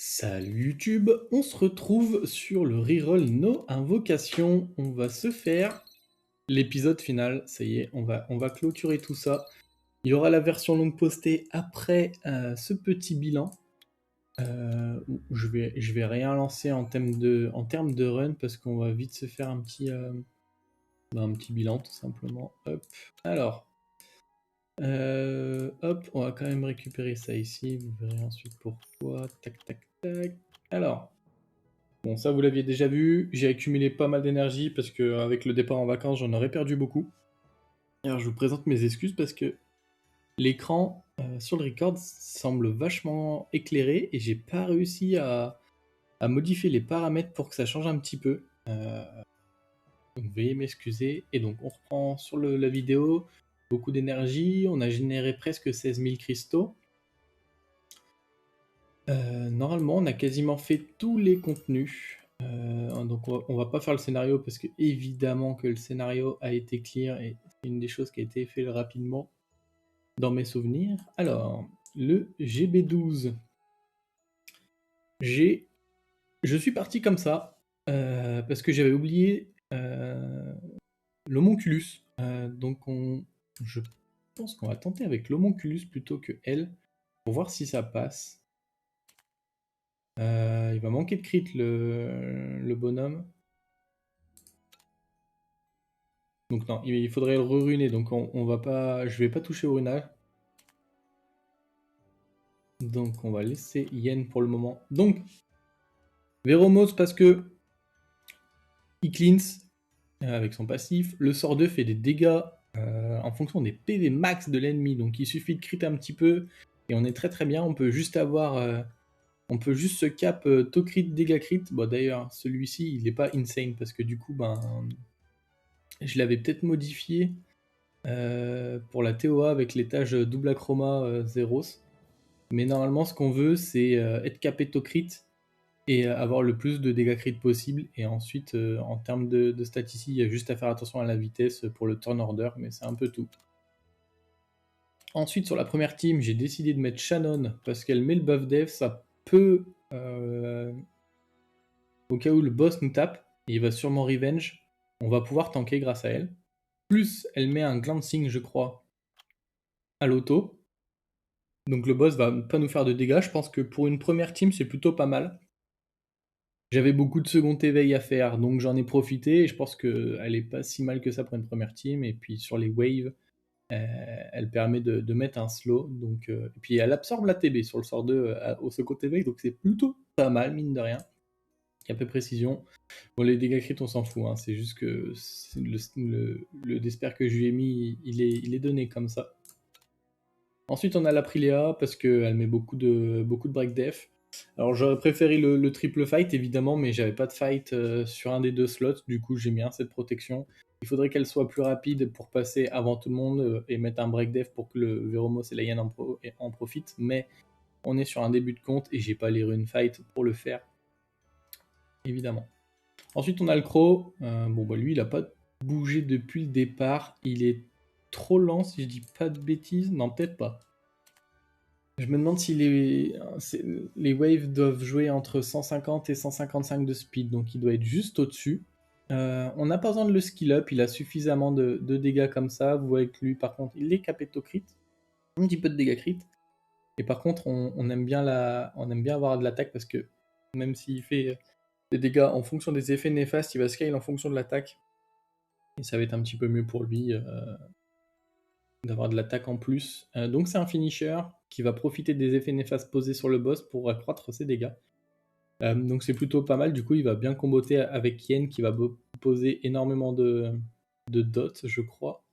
Salut YouTube, on se retrouve sur le reroll No Invocation. On va se faire l'épisode final, ça y est, on va clôturer tout ça. Il y aura la version longue postée après ce petit bilan. Où je vais rien lancer en termes de run parce qu'on va vite se faire un petit bilan tout simplement. Hop. Alors, hop, on va quand même récupérer ça ici, vous verrez ensuite pourquoi. Tac, tac, tac. Alors, bon, ça vous l'aviez déjà vu, j'ai accumulé pas mal d'énergie parce qu'avec le départ en vacances, j'en aurais perdu beaucoup. Alors, je vous présente mes excuses parce que l'écran sur le record semble vachement éclairé et j'ai pas réussi à modifier les paramètres pour que ça change un petit peu. Donc veuillez m'excuser. Et donc on reprend sur la vidéo, beaucoup d'énergie, on a généré presque 16 000 cristaux. Normalement, on a quasiment fait tous les contenus. Donc on va pas faire le scénario parce que évidemment que le scénario a été clear et c'est une des choses qui a été fait rapidement dans mes souvenirs. Alors, le GB12. Je suis parti comme ça parce que j'avais oublié l'homonculus. Donc je pense qu'on va tenter avec l'homonculus plutôt que elle pour voir si ça passe. Il va manquer de crit le bonhomme. Donc non, il faudrait le re-runer, donc on va pas, je vais pas toucher au runage. Donc on va laisser Yen pour le moment. Donc, Veromos parce que il cleanse avec son passif. Le sort 2 fait des dégâts en fonction des PV max de l'ennemi, donc il suffit de crit un petit peu et on est très très bien. On peut juste avoir... on peut juste se cap to crit, dégâts crit. Bon d'ailleurs, celui-ci, il n'est pas insane parce que du coup, je l'avais peut-être modifié pour la TOA avec l'étage double achroma Zeros. Mais normalement, ce qu'on veut, c'est être capé to crit et avoir le plus de dégâts crit possible. Et ensuite, en termes de statistiques, il y a juste à faire attention à la vitesse pour le turn order, mais c'est un peu tout. Ensuite, sur la première team, j'ai décidé de mettre Shannon parce qu'elle met le buff dev, ça peut... au cas où le boss nous tape, et il va sûrement revenge, on va pouvoir tanker grâce à elle. Plus, elle met un glancing, je crois, à l'auto. Donc le boss va pas nous faire de dégâts. Je pense que pour une première team, c'est plutôt pas mal. J'avais beaucoup de second éveil à faire, donc j'en ai profité, et je pense qu'elle est pas si mal que ça pour une première team. Et puis sur les waves, elle permet de mettre un slow. Donc, et puis elle absorbe la TB sur le sort 2 au second éveil, donc c'est plutôt pas mal, mine de rien. Il y a peu précision. Bon, les dégâts crit, on s'en fout, hein. C'est juste que le despair que je lui ai mis, il est donné comme ça. Ensuite, on a l'Aprilia, parce qu'elle met beaucoup de break def. Alors, j'aurais préféré le triple fight, évidemment, mais j'avais pas de fight sur un des deux slots, du coup, j'ai mis un set protection. Il faudrait qu'elle soit plus rapide pour passer avant tout le monde et mettre un break def pour que le Veromos et la Yen en profitent, mais on est sur un début de compte et j'ai pas les rune fight pour le faire, évidemment. Ensuite, on a le Crow. Lui, il a pas bougé depuis le départ. Il est trop lent, si je dis pas de bêtises. Non, peut-être pas. Je me demande si les waves doivent jouer entre 150 et 155 de speed, donc il doit être juste au-dessus. On n'a pas besoin de le skill up, il a suffisamment de dégâts comme ça. Vous voyez que lui, par contre, il est capé de crit. Un petit peu de dégâts crit. Et par contre, on aime bien avoir de l'attaque parce que même s'il fait des dégâts en fonction des effets néfastes, il va scale en fonction de l'attaque. Et ça va être un petit peu mieux pour lui d'avoir de l'attaque en plus. Donc c'est un finisher qui va profiter des effets néfastes posés sur le boss pour accroître ses dégâts. Donc c'est plutôt pas mal, du coup il va bien comboter avec Yen qui va poser énormément de dots, je crois.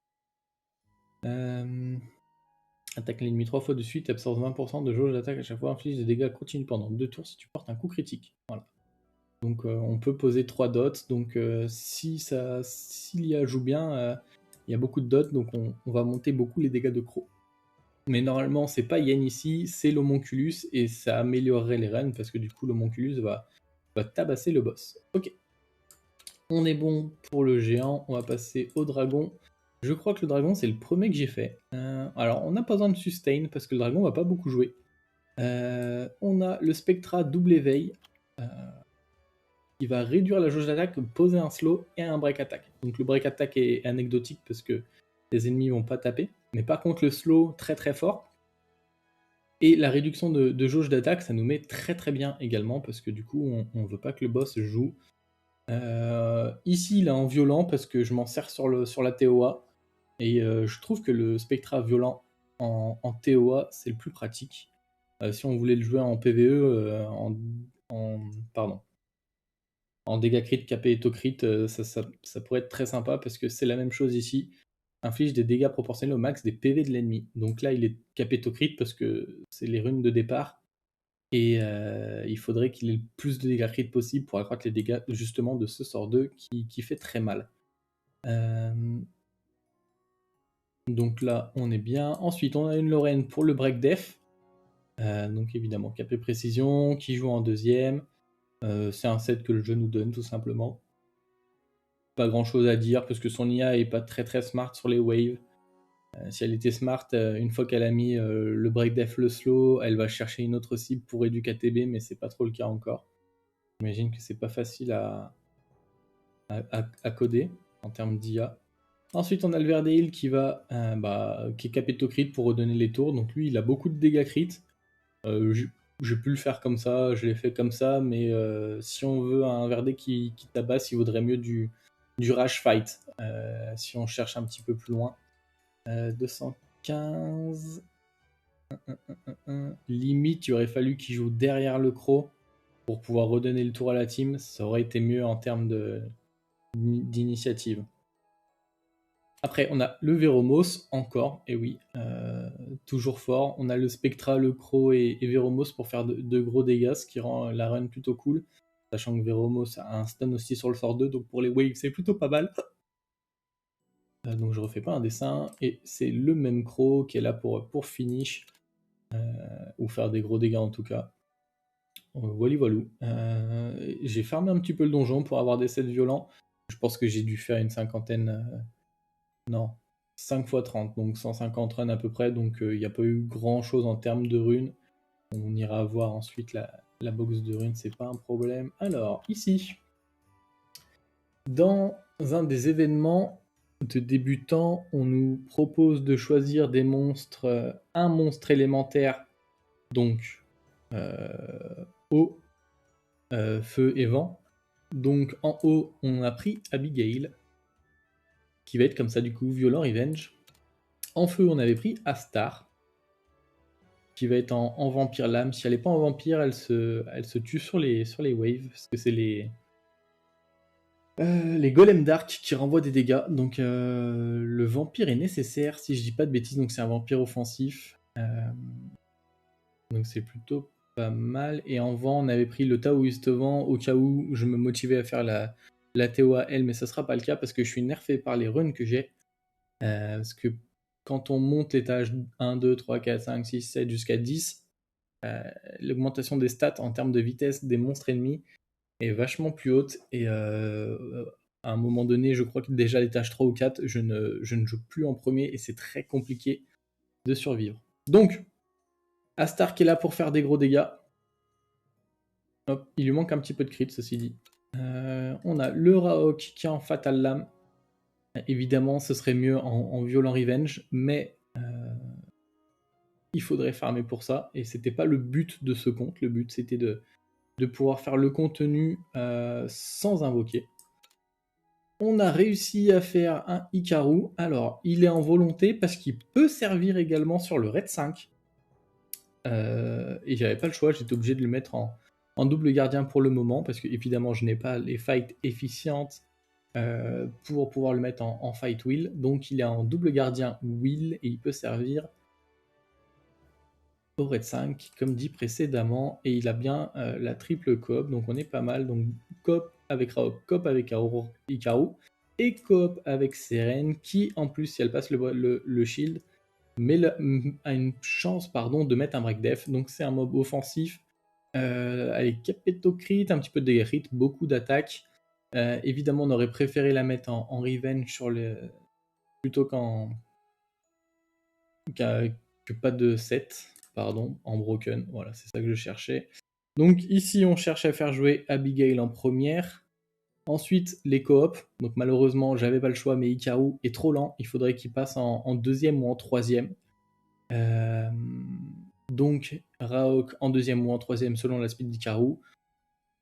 Attaque l'ennemi 3 fois de suite, absorbe 20% de jauge d'attaque à chaque fois, inflige des dégâts continus pendant 2 tours si tu portes un coup critique. Voilà. Donc on peut poser 3 dots, donc si l'IA joue bien, il y a beaucoup de dots, donc on va monter beaucoup les dégâts de Crow. Mais normalement c'est pas Yen ici, c'est l'homonculus, et ça améliorerait les runs, parce que du coup l'homonculus va tabasser le boss. Ok. On est bon pour le géant, on va passer au dragon. Je crois que le dragon c'est le premier que j'ai fait. Alors on n'a pas besoin de sustain, parce que le dragon va pas beaucoup jouer. On a le Spectra double éveil, qui va réduire la jauge d'attaque, poser un slow et un break attack. Donc le break attack est anecdotique parce que les ennemis vont pas taper. Mais par contre le slow, très très fort. Et la réduction de jauge d'attaque, ça nous met très très bien également, parce que du coup, on veut pas que le boss joue. Ici, il est en violent, parce que je m'en sers sur la TOA. Et je trouve que le Spectra violent en TOA, c'est le plus pratique. Si on voulait le jouer en PvE, pardon, en dégâts crit, KP et crit, ça pourrait être très sympa, parce que c'est la même chose ici. Inflige des dégâts proportionnels au max des PV de l'ennemi. Donc là, il est KP crit parce que c'est les runes de départ. Et il faudrait qu'il ait le plus de dégâts crit possible pour accroître les dégâts justement de ce sort 2 qui fait très mal. Donc là, on est bien. Ensuite, on a une Lorraine pour le break def. Donc évidemment, KP précision, qui joue en deuxième. C'est un set que le jeu nous donne tout simplement. Pas grand chose à dire parce que son IA est pas très très smart sur les waves. Si elle était smart, une fois qu'elle a mis le break def, le slow, elle va chercher une autre cible pour édu KTB, mais c'est pas trop le cas encore. J'imagine que c'est pas facile à coder en termes d'IA. Ensuite, on a le Verdeil qui est Capetto crit pour redonner les tours. Donc lui, il a beaucoup de dégâts crit. J'ai pu le faire comme ça, je l'ai fait comme ça, mais si on veut un Verdé qui tabasse, il vaudrait mieux du Rage Fight. Si on cherche un petit peu plus loin. 215. Limite, il aurait fallu qu'il joue derrière le croc pour pouvoir redonner le tour à la team. Ça aurait été mieux en termes d'initiative. Après, on a le Veromos encore, et oui, toujours fort. On a le Spectra, le Croc et Veromos pour faire de gros dégâts, ce qui rend la run plutôt cool. Sachant que Veromos a un stun aussi sur le sort 2, donc pour les waves, c'est plutôt pas mal. Donc je refais pas un dessin, et c'est le même Croc qui est là pour finish, ou faire des gros dégâts en tout cas. Voilà, voilou. J'ai farmé un petit peu le donjon pour avoir des sets violents. Je pense que j'ai dû faire une cinquantaine... Non, 5 x 30, donc 150 runs à peu près, donc il n'y a pas eu grand chose en termes de runes. On ira voir ensuite la box de runes, c'est pas un problème. Alors, ici, dans un des événements de débutants, on nous propose de choisir des monstres, un monstre élémentaire, donc eau, feu et vent. Donc en haut, on a pris Abigail, qui va être comme ça du coup, Violent Revenge. En feu, on avait pris Astar, qui va être en vampire lame. Si elle n'est pas en vampire, elle se tue sur les waves, parce que c'est les golems dark qui renvoient des dégâts. Donc le vampire est nécessaire, si je dis pas de bêtises, donc c'est un vampire offensif. Donc c'est plutôt pas mal. Et en vent, on avait pris le Taoïste vent, au cas où je me motivais à faire la TOA L, mais ça sera pas le cas, parce que je suis nerfé par les runs que j'ai. Parce que quand on monte l'étage 1, 2, 3, 4, 5, 6, 7 jusqu'à 10, l'augmentation des stats en termes de vitesse des monstres ennemis est vachement plus haute. Et à un moment donné, je crois que déjà l'étage 3 ou 4, je ne joue plus en premier et c'est très compliqué de survivre. Donc, Astar qui est là pour faire des gros dégâts. Hop, il lui manque un petit peu de crit, ceci dit. On a le Raok qui est en Fatal Lame. Évidemment, ce serait mieux en Violent Revenge, mais il faudrait farmer pour ça, et c'était pas le but de ce compte. Le but, c'était de pouvoir faire le contenu sans invoquer. On a réussi à faire un Ikaru. Alors, il est en volonté parce qu'il peut servir également sur le Raid 5. Et j'avais pas le choix, j'étais obligé de le mettre en double gardien pour le moment, parce que évidemment je n'ai pas les fights efficientes pour pouvoir le mettre en fight wheel. Donc il est en double gardien wheel et il peut servir au Raid 5, comme dit précédemment, et il a bien la triple coop, donc on est pas mal. Donc coop avec Raok, coop avec Ikaru, et coop avec Seren, qui en plus, si elle passe le shield, a une chance de mettre un break def. Donc c'est un mob offensif, avec Capetto crit, un petit peu de dégâts crit, beaucoup d'attaques. Évidemment, on aurait préféré la mettre en revenge plutôt que pas de 7. pardon, en broken. Voilà, c'est ça que je cherchais. Donc ici, on cherche à faire jouer Abigail en première. Ensuite, les coops. Donc malheureusement, j'avais pas le choix, mais Hikaru est trop lent. Il faudrait qu'il passe en deuxième ou en troisième. Donc Raok en deuxième ou en troisième selon la speed d'Hikaru.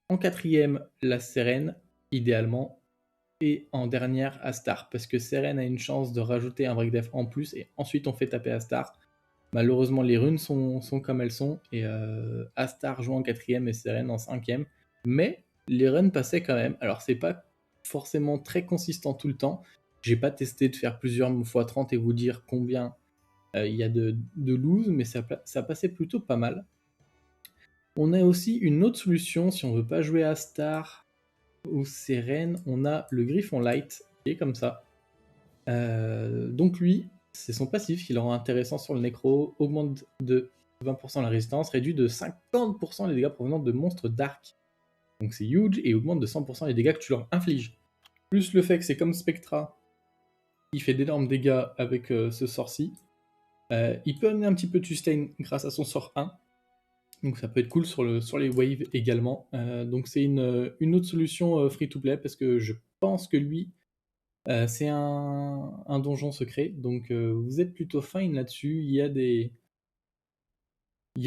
En quatrième, la Seren, idéalement. Et en dernière, Astar. Parce que Seren a une chance de rajouter un break def en plus. Et ensuite, on fait taper Astar. Malheureusement, les runes sont comme elles sont. Et Astar joue en quatrième et Seren en cinquième. Mais les runs passaient quand même. Alors, c'est pas forcément très consistant tout le temps. J'ai pas testé de faire plusieurs fois 30 et vous dire combien il y a de lose, mais ça passait plutôt pas mal. On a aussi une autre solution si on veut pas jouer Astar ou Seren. On a le Griffon Light qui est comme ça. Donc lui, c'est son passif qui le rend intéressant sur le nécro, augmente de 20% la résistance, réduit de 50% les dégâts provenant de monstres dark. Donc c'est huge et augmente de 100% les dégâts que tu leur infliges. Plus le fait que c'est comme Spectra, il fait d'énormes dégâts avec ce sort-ci. Il peut amener un petit peu de sustain grâce à son sort 1. Donc ça peut être cool sur les waves également. Donc c'est une autre solution free-to-play parce que je pense que lui, c'est un donjon secret, donc vous êtes plutôt fine là-dessus. Il y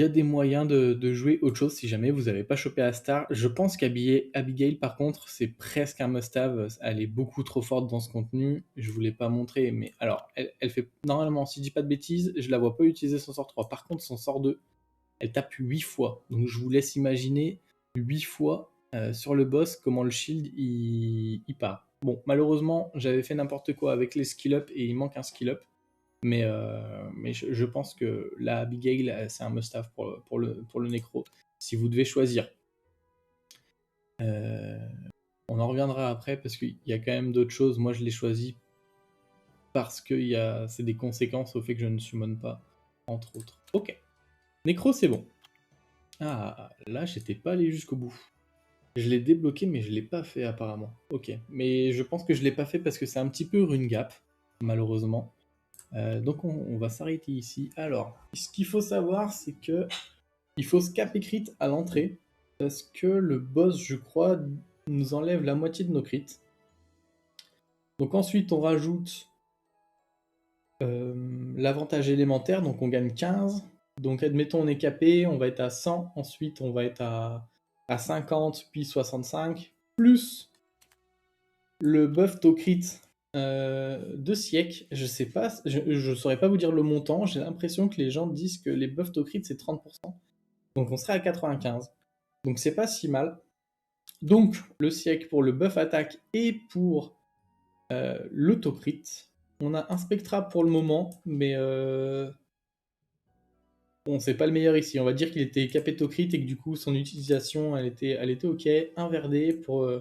a des moyens de jouer autre chose si jamais vous n'avez pas chopé Astar. Je pense qu'Abigail, par contre, c'est presque un must-have. Elle est beaucoup trop forte dans ce contenu. Je ne vous l'ai pas montré, mais alors, elle fait normalement, si je dis pas de bêtises, je la vois pas utiliser son sort 3. Par contre, son sort 2, elle tape 8 fois. Donc je vous laisse imaginer 8 fois sur le boss comment le shield il part. Bon, malheureusement, j'avais fait n'importe quoi avec les skill-up et il manque un skill-up. Mais je pense que la Abigail, c'est un must-have pour le nécro. Si vous devez choisir. On en reviendra après parce qu'il y a quand même d'autres choses. Moi, je l'ai choisi parce que c'est des conséquences au fait que je ne summon pas, entre autres. Ok. Nécro, c'est bon. Ah, là, j'étais pas allé jusqu'au bout. Je l'ai débloqué, mais je l'ai pas fait apparemment. Ok. Mais je pense que je l'ai pas fait parce que c'est un petit peu rune gap, malheureusement. Donc on va s'arrêter ici. Alors, ce qu'il faut savoir, c'est que il faut scap crit à l'entrée parce que le boss, je crois, nous enlève la moitié de nos crits. Donc ensuite, on rajoute l'avantage élémentaire, donc on gagne 15. Donc admettons, on est capé, on va être à 100. Ensuite, on va être à 50, puis 65. Plus le buff to crit de siècle, je sais pas, je saurais pas vous dire le montant, j'ai l'impression que les gens disent que les buffs to crit c'est 30%, donc on serait à 95, donc c'est pas si mal. Donc le siècle pour le buff attaque et pour l'auto-crit, on a un Spectra pour le moment, mais bon, c'est pas le meilleur ici, on va dire qu'il était capé-to-crit et que du coup son utilisation elle était ok, un verdé pour...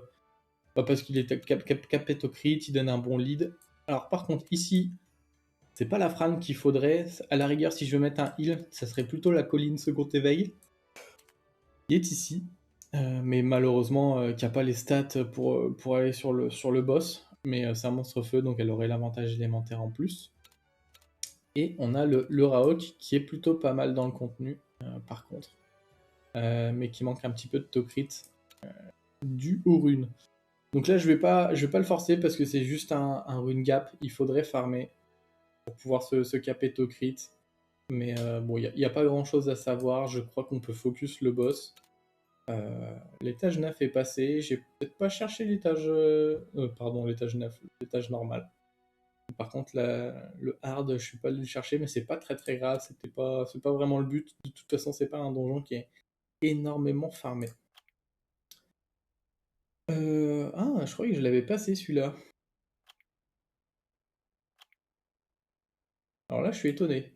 parce qu'il est capé au crit, il donne un bon lead. Alors par contre ici, c'est pas la frame qu'il faudrait. À la rigueur, si je veux mettre un heal, ça serait plutôt la colline second éveil. Il est ici. Mais malheureusement, qui a pas les stats pour aller sur le boss. Mais c'est un monstre feu, donc elle aurait l'avantage élémentaire en plus. Et on a le Raok qui est plutôt pas mal dans le contenu, par contre. Mais qui manque un petit peu de to-crit dû aux runes. Donc là, je vais pas le forcer parce que c'est juste un rune gap. Il faudrait farmer pour pouvoir se caper to crit. Mais bon, il n'y a pas grand chose à savoir. Je crois qu'on peut focus le boss. L'étage 9 est passé. J'ai peut-être pas cherché l'étage... pardon, l'étage 9, l'étage normal. Par contre, le hard, je suis pas allé le chercher, mais c'est pas très très grave. C'est pas vraiment le but. De toute façon, c'est pas un donjon qui est énormément farmé. Je croyais que je l'avais passé celui-là. Alors là, je suis étonné.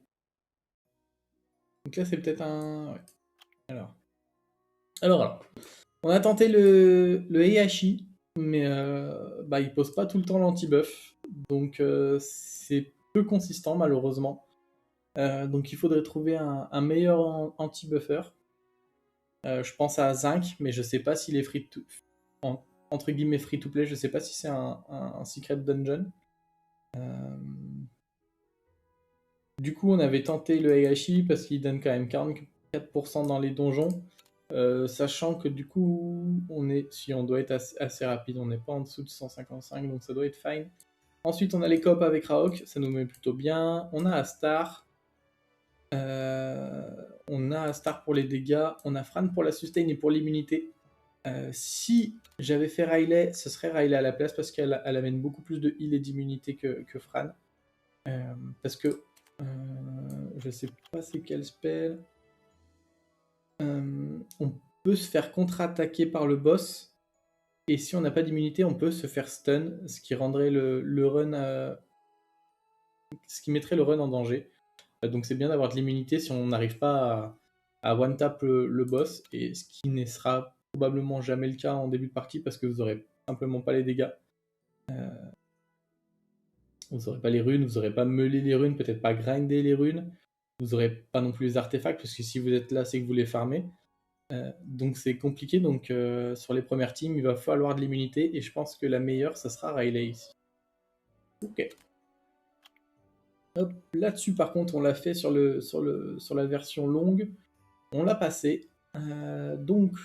Donc là, c'est peut-être un... Ouais. Alors. On a tenté le Heihachi, mais il pose pas tout le temps l'anti-buff. Donc c'est peu consistant, malheureusement. Donc il faudrait trouver un meilleur anti-buffer. Je pense à Zinc, mais je sais pas s'il est entre guillemets free to play. Je sais pas si c'est un secret dungeon. Du coup, on avait tenté le Heihachi parce qu'il donne quand même 44% dans les donjons. Sachant que du coup, on doit être assez rapide, on n'est pas en dessous de 155, donc ça doit être fine. Ensuite, on a les coop avec Raok, ça nous met plutôt bien. On a Astar. On a Astar pour les dégâts. On a Fran pour la sustain et pour l'immunité. Si j'avais fait Riley, ce serait Riley à la place parce qu'elle amène beaucoup plus de heal et d'immunité que Fran. Parce que je sais pas c'est quel spell. On peut se faire contre-attaquer par le boss. Et si on n'a pas d'immunité, on peut se faire stun, ce qui rendrait le run, ce qui mettrait le run en danger. Donc c'est bien d'avoir de l'immunité si on n'arrive pas à one-tap le boss, et ce qui ne sera probablement jamais le cas en début de partie parce que vous n'aurez simplement pas les dégâts. Vous n'aurez pas les runes, vous n'aurez pas meulé les runes, peut-être pas grindé les runes. Vous n'aurez pas non plus les artefacts, parce que si vous êtes là, c'est que vous les farmez. Donc c'est compliqué, donc sur les premières teams, il va falloir de l'immunité, et je pense que la meilleure, ça sera Riley ici. Ok. Hop, là-dessus, par contre, on l'a fait sur la version longue. On l'a passé. Donc,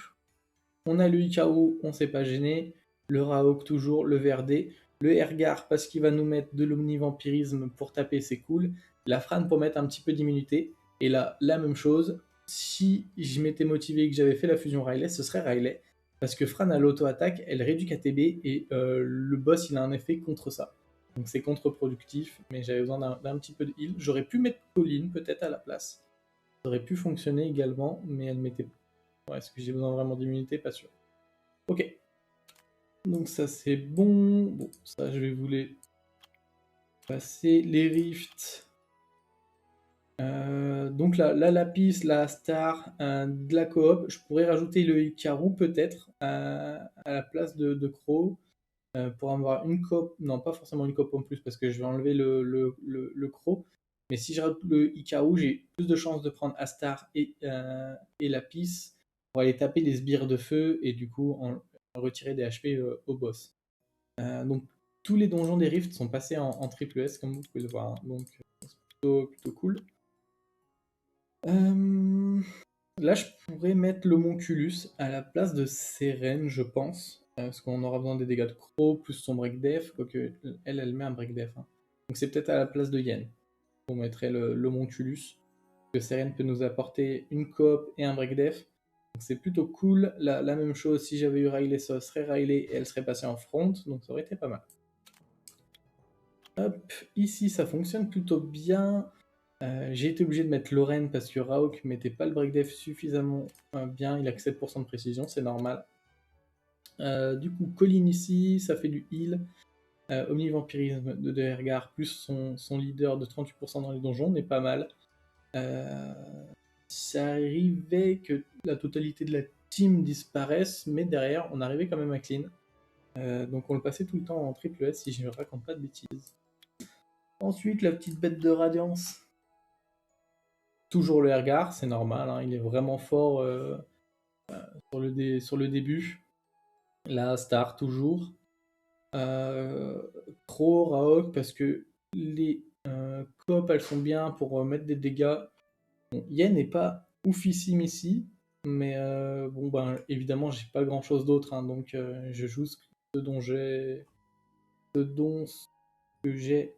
on a le Ikao, on s'est pas gêné. Le Raok toujours, le Verdé. Le Ergar parce qu'il va nous mettre de l'omnivampirisme pour taper, c'est cool. La Fran pour mettre un petit peu d'immunité. Et là, la même chose. Si je m'étais motivé et que j'avais fait la fusion Riley, ce serait Riley. Parce que Fran a l'auto-attaque, elle réduit KTB et le boss il a un effet contre ça. Donc c'est contre-productif, mais j'avais besoin d'un petit peu de heal. J'aurais pu mettre Colline peut-être à la place. Ça aurait pu fonctionner également, mais elle mettait. Ouais, est-ce que j'ai besoin vraiment d'immunité? Pas sûr. Ok. Donc ça c'est bon. Bon, ça je vais vous les passer. Les rifts. Donc la Lapis, la Star, de la coop. Je pourrais rajouter le Hikaru peut-être à la place de Crow. Pour avoir une coop, non pas forcément une coop en plus parce que je vais enlever le Crow, mais si je rajoute le Ikaru, j'ai plus de chances de prendre Astar et Lapis pour aller taper les sbires de feu et du coup en retirer des HP au boss. Donc tous les donjons des rifts sont passés en triple S comme vous pouvez le voir, hein. Donc c'est plutôt cool. Là je pourrais mettre l'Homonculus à la place de Seren, je pense. Parce qu'on aura besoin des dégâts de Crow plus son break def, quoique elle met un break def. Hein. Donc c'est peut-être à la place de Yen. On mettrait l'Homonculus. Que Seren peut nous apporter une coop et un break def. Donc c'est plutôt cool. La même chose, si j'avais eu Riley, ça serait Riley et elle serait passée en front. Donc ça aurait été pas mal. Hop, ici ça fonctionne plutôt bien. J'ai été obligé de mettre Lorraine parce que Raok mettait pas le break def suffisamment bien. Il a que 7% de précision, c'est normal. Du coup, Colin ici, ça fait du heal. Omnivampirisme de Ergar plus son leader de 38% dans les donjons n'est pas mal. Ça arrivait que la totalité de la team disparaisse, mais derrière, on arrivait quand même à clean. Donc on le passait tout le temps en triple S si je ne raconte pas de bêtises. Ensuite, la petite bête de Radiance. Toujours le Ergar, c'est normal, hein, il est vraiment fort sur le début. La Star, toujours. Crow, Raok, parce que les coop elles sont bien pour mettre des dégâts. Bon, Yen n'est pas oufissime ici, mais bon ben évidemment j'ai pas grand chose d'autre, hein, donc je joue ce dont que j'ai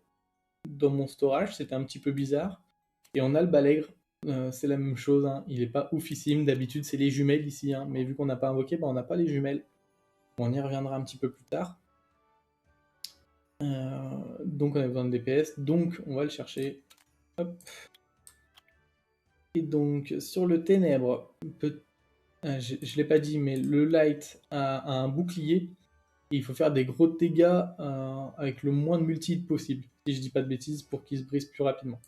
dans mon storage. C'était un petit peu bizarre. Et on a le Balègre, c'est la même chose, hein. Il est pas oufissime, d'habitude c'est les jumelles ici, hein. Mais vu qu'on n'a pas invoqué, ben, on n'a pas les jumelles. On y reviendra un petit peu plus tard. Donc on a besoin de DPS, donc on va le chercher. Hop. Et donc sur le ténèbre, je ne l'ai pas dit, mais le light a un bouclier. Et il faut faire des gros dégâts avec le moins de multi-hit possible, si je dis pas de bêtises, pour qu'il se brise plus rapidement.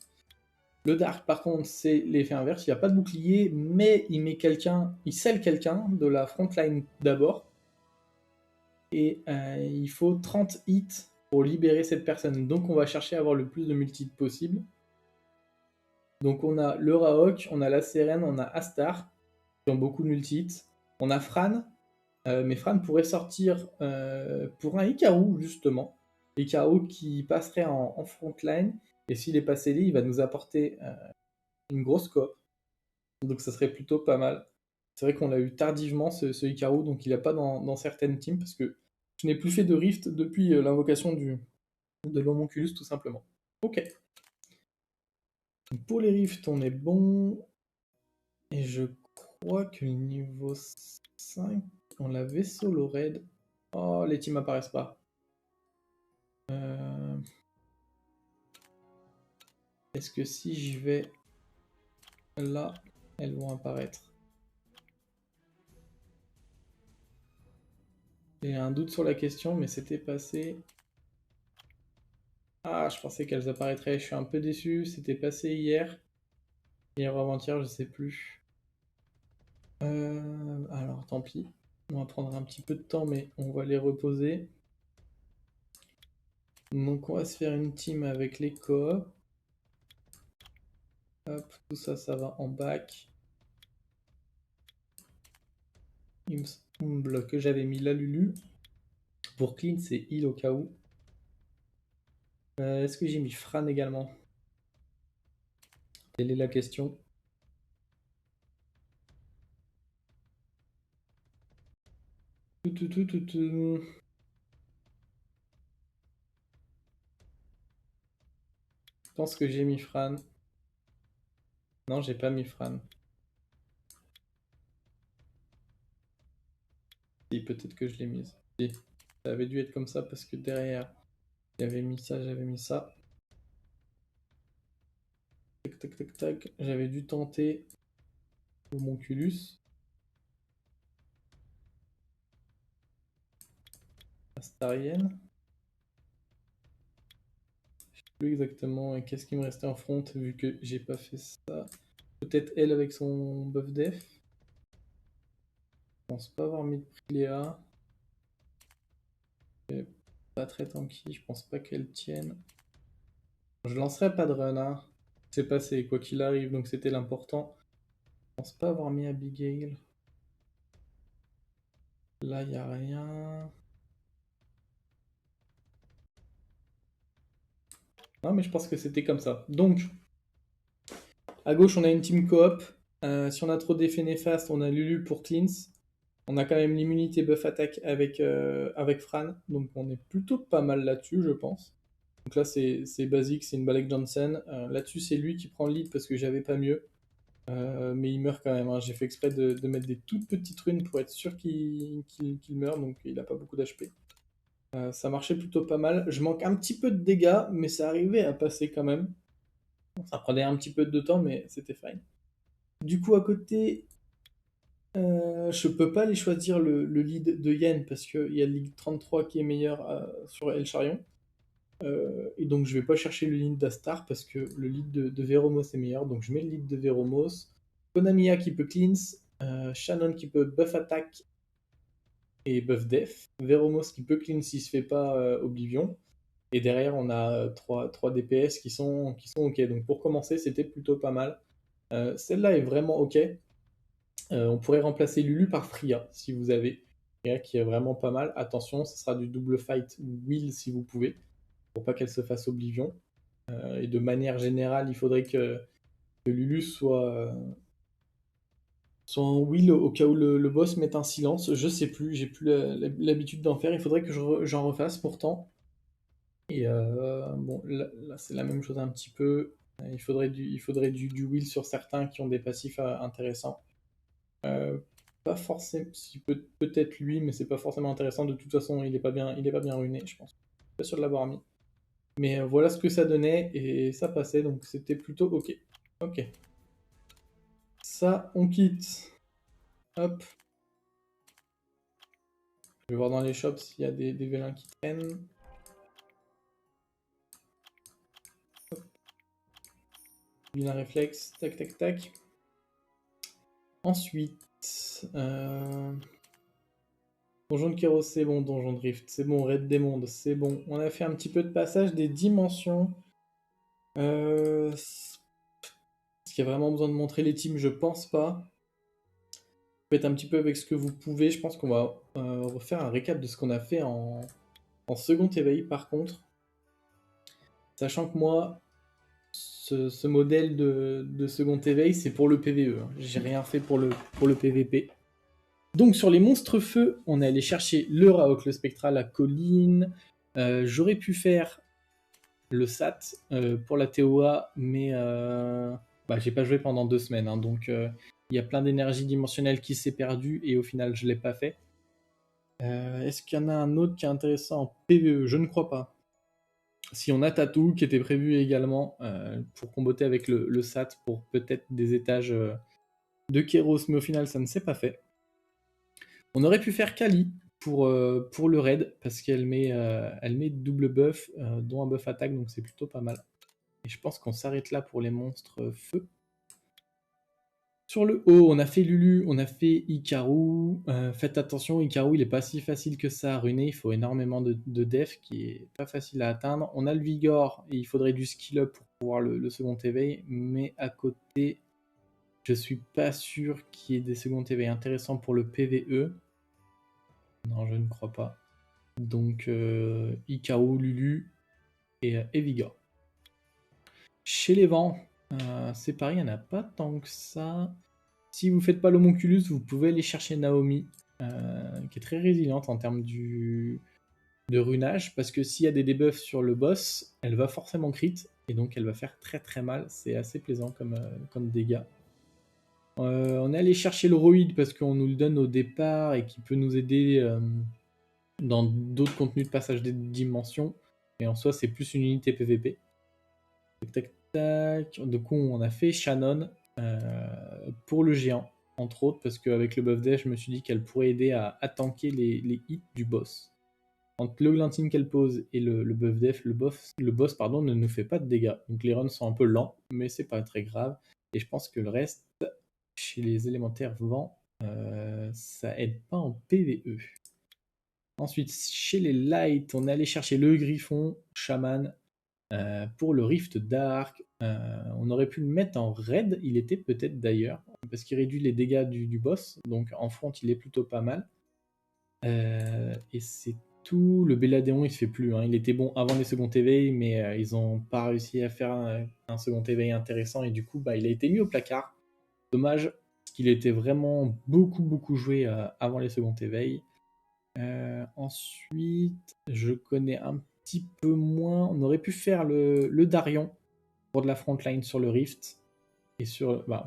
Le dark par contre c'est l'effet inverse, il n'y a pas de bouclier, mais il scelle quelqu'un de la frontline d'abord. Et il faut 30 hits pour libérer cette personne. Donc on va chercher à avoir le plus de multi-hits possible. Donc on a le Raok, on a la Seren, on a Astar, qui ont beaucoup de multi-hits. On a Fran, mais Fran pourrait sortir pour un Hikaru, justement. Hikaru qui passerait en frontline Et s'il est passé lit, il va nous apporter une grosse coop. Donc ça serait plutôt pas mal. C'est vrai qu'on l'a eu tardivement, ce Hikaru, donc il n'a pas dans certaines teams, parce que je n'ai plus fait de Rift depuis l'invocation de l'Homonculus, tout simplement. Ok. Donc pour les Rifts, on est bon. Et je crois que niveau 5, on l'avait solo raid. Oh, les teams apparaissent pas. Est-ce que si j'y vais là, elles vont apparaître? J'ai un doute sur la question, mais c'était passé. Ah, je pensais qu'elles apparaîtraient. Je suis un peu déçu. C'était passé hier. Hier ou avant-hier, je sais plus. Alors, tant pis. On va prendre un petit peu de temps, mais on va les reposer. Donc, on va se faire une team avec les coops. Hop, tout ça, ça va en back. Il me semble que j'avais mis la Lulu. Pour clean, c'est heal au cas où. Est-ce que j'ai mis Fran également? Telle est la question. Je pense que j'ai mis Fran. Non, j'ai pas mis Fran. Si, peut-être que je l'ai mise. Si. Ça avait dû être comme ça parce que derrière, j'avais mis ça, j'avais mis ça. Tac, tac, tac, tac. J'avais dû tenter l'homonculus. Astarienne. Je sais plus exactement qu'est-ce qui me restait en front vu que j'ai pas fait ça. Peut-être elle avec son buff def. Je pense pas avoir mis de Priléa. Pas très tanky, je pense pas qu'elle tienne. Je lancerai pas de run, hein. C'est passé, quoi qu'il arrive, donc c'était l'important. Je pense pas avoir mis Abigail. Là, y a rien. Non, mais je pense que c'était comme ça. Donc, à gauche, on a une team coop. Si on a trop d'effets néfastes, on a Lulu pour cleanse. On a quand même l'immunité buff attack avec Fran. Donc, on est plutôt pas mal là-dessus, je pense. Donc là, c'est basique, c'est une Balek Johnson. Là-dessus, c'est lui qui prend le lead parce que j'avais pas mieux. Mais il meurt quand même, hein. J'ai fait exprès de mettre des toutes petites runes pour être sûr qu'il meurt, donc il a pas beaucoup d'HP. Ça marchait plutôt pas mal. Je manque un petit peu de dégâts, mais ça arrivait à passer quand même. Ça prenait un petit peu de temps, mais c'était fine. Du coup, à côté, je peux pas aller choisir le lead de Yen parce qu'il y a le lead 33 qui est meilleur sur El Charion. Et donc je vais pas chercher le lead d'Astar parce que le lead de Veromos est meilleur. Donc je mets le lead de Veromos. Konamiya qui peut cleanse. Shannon qui peut buff attack et buff def. Veromos qui peut cleanse s'il se fait pas Oblivion. Et derrière on a 3 DPS qui sont ok. Donc pour commencer c'était plutôt pas mal. Celle-là est vraiment ok. On pourrait remplacer Lulu par Freya si vous avez. Freya qui est vraiment pas mal. Attention, ce sera du double fight Will si vous pouvez. Pour pas qu'elle se fasse Oblivion. Et de manière générale, il faudrait que Lulu soit en will au cas où le boss mette un silence. Je sais plus, j'ai plus l'habitude d'en faire. Il faudrait que j'en refasse pourtant. Et bon, là, c'est la même chose un petit peu. Il faudrait du will sur certains qui ont des passifs intéressants. Pas forcément, si peut-être lui, mais c'est pas forcément intéressant. De toute façon, il est pas bien ruiné, je pense. Pas sûr de l'avoir mis. Mais voilà ce que ça donnait et ça passait, donc c'était plutôt ok. Ok. Ça, on quitte. Hop. Je vais voir dans les shops s'il y a des vélins qui traînent. Hop. Vilain réflexe. Tac, tac, tac. Ensuite. Donjon de Kéros, c'est bon. Donjon de Rift, c'est bon. Raid des mondes, c'est bon. On a fait un petit peu de passage des dimensions. Est-ce qu'il y a vraiment besoin de montrer les teams? Je pense pas. Faites un petit peu avec ce que vous pouvez. Je pense qu'on va refaire un récap de ce qu'on a fait en second éveil par contre. Sachant que moi, ce modèle de second éveil, c'est pour le PvE. Hein. J'ai rien fait pour le PvP. Donc sur les monstres feu, on est allé chercher le Raok, le Spectra, la colline. J'aurais pu faire le SAT pour la TOA, mais j'ai pas joué pendant 2 semaines. Hein, donc il y a plein d'énergie dimensionnelle qui s'est perdue et au final je l'ai pas fait. Est-ce qu'il y en a un autre qui est intéressant en PvE? Je ne crois pas. Si on a Tatou qui était prévu également pour comboter avec le SAT pour peut-être des étages de Kéros, mais au final ça ne s'est pas fait. On aurait pu faire Kali pour le raid parce qu'elle met double buff, dont un buff attaque, donc c'est plutôt pas mal. Et je pense qu'on s'arrête là pour les monstres feu. Sur le haut, on a fait Lulu, on a fait Ikaru. Faites attention, Ikaru, il est pas si facile que ça à runer. Il faut énormément de def qui est pas facile à atteindre. On a le Vigor, et il faudrait du skill up pour pouvoir le second éveil. Mais à côté, je suis pas sûr qu'il y ait des second éveils intéressants pour le PvE. Non, je ne crois pas. Donc, Ikaru, Lulu et Vigor. Chez les vents, c'est pareil, il n'y en a pas tant que ça. Si vous faites pas l'homonculus, vous pouvez aller chercher Naomi, qui est très résiliente en termes de runage, parce que s'il y a des debuffs sur le boss, elle va forcément crit, et donc elle va faire très très mal. C'est assez plaisant comme dégâts. On est allé chercher le Roid parce qu'on nous le donne au départ et qui peut nous aider dans d'autres contenus de passage des dimensions. Et en soi, c'est plus une unité PVP. Tac, tac. Du coup, on a fait Shannon pour le géant, entre autres, parce qu'avec le buff death, je me suis dit qu'elle pourrait aider à tanker les hits du boss. Entre le glanting qu'elle pose et le buff death, le boss ne nous fait pas de dégâts. Donc les runs sont un peu lents, mais c'est pas très grave. Et je pense que le reste, chez les élémentaires vent, ça aide pas en PvE. Ensuite, chez les lights, on est allé chercher le griffon, chaman, pour le Rift Dark. On aurait pu le mettre en raid, il était peut-être d'ailleurs, parce qu'il réduit les dégâts du boss, donc en front il est plutôt pas mal. Et c'est tout. Le Belladéon il se fait plus, hein. Il était bon avant les second éveils, mais ils ont pas réussi à faire un second éveil intéressant, et du coup il a été mis au placard. Dommage, parce qu'il était vraiment beaucoup joué avant les second éveils. Ensuite, je connais un petit peu moins. On aurait pu faire le Darion pour de la frontline sur le Rift. Et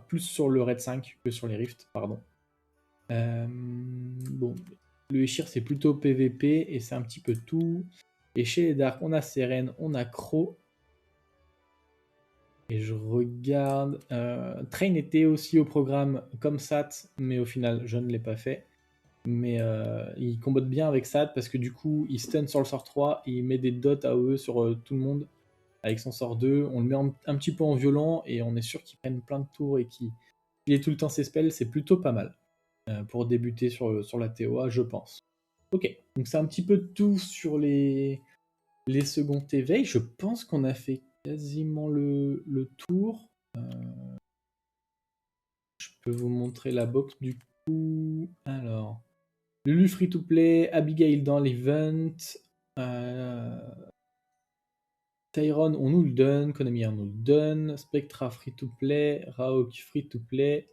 plus sur le Raid 5 que sur les Rifts, pardon. Bon, le Eshir c'est plutôt PVP et c'est un petit peu tout. Et chez les Dark, on a Seren, on a Crow. Et je regarde. Train était aussi au programme comme SAT, mais au final, je ne l'ai pas fait. Mais il combote bien avec SAT parce que du coup, il stun sur le sort 3 et il met des dots AOE sur tout le monde avec son sort 2. On le met un petit peu en violent et on est sûr qu'il prenne plein de tours et qu'il ait tout le temps ses spells. C'est plutôt pas mal pour débuter sur la TOA, je pense. Ok, donc c'est un petit peu tout sur les seconds éveils. Je pense qu'on a fait quasiment le tour. Je peux vous montrer la box du coup. Alors, Lulu free to play, Abigail dans l'event, Tyron on nous le donne, Konami on nous le donne, Spectra free to play, Raok free to play,